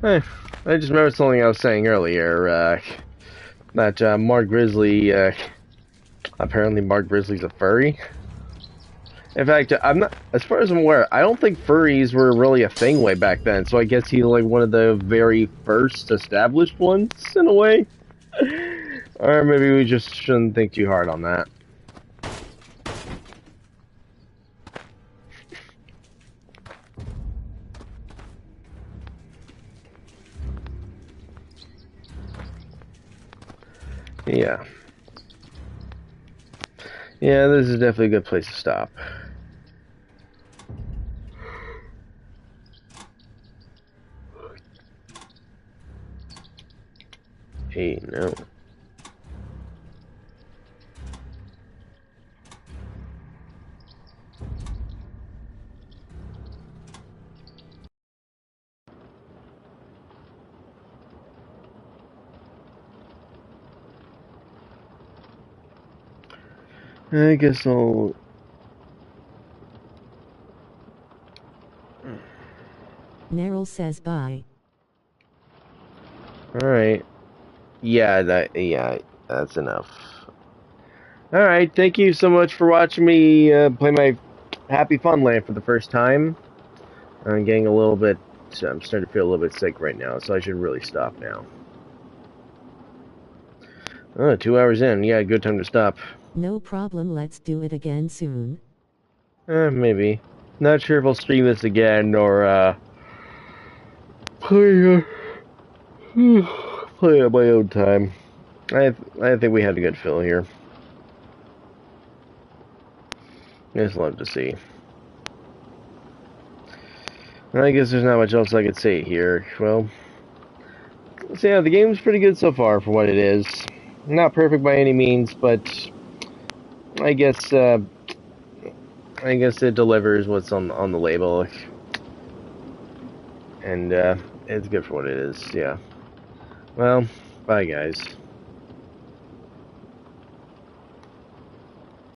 I just remembered something I was saying earlier, that Mark Grizzly, apparently Mark Grizzly's a furry. In fact, I'm not, as far as I'm aware, I don't think furries were really a thing way back then, so I guess he's like one of the very first established ones, in a way. Or maybe we just shouldn't think too hard on that. Yeah. Yeah, this is definitely a good place to stop. Hey, no. I guess I'll... Neryl says bye. Alright. Yeah, that's enough. Alright, thank you so much for watching me play my HappyFunLand for the first time. I'm getting a little bit... I'm starting to feel a little bit sick right now, so I should really stop now. Oh, 2 hours in. Yeah, good time to stop. No problem, let's do it again soon. Maybe. Not sure if I'll stream this again, or, play at my own time. I think we had a good fill here. Just love to see. I guess there's not much else I could say here. Well, so yeah, the game's pretty good so far for what it is. Not perfect by any means, but I guess it delivers what's on the label, and it's good for what it is. Yeah. Well, bye guys.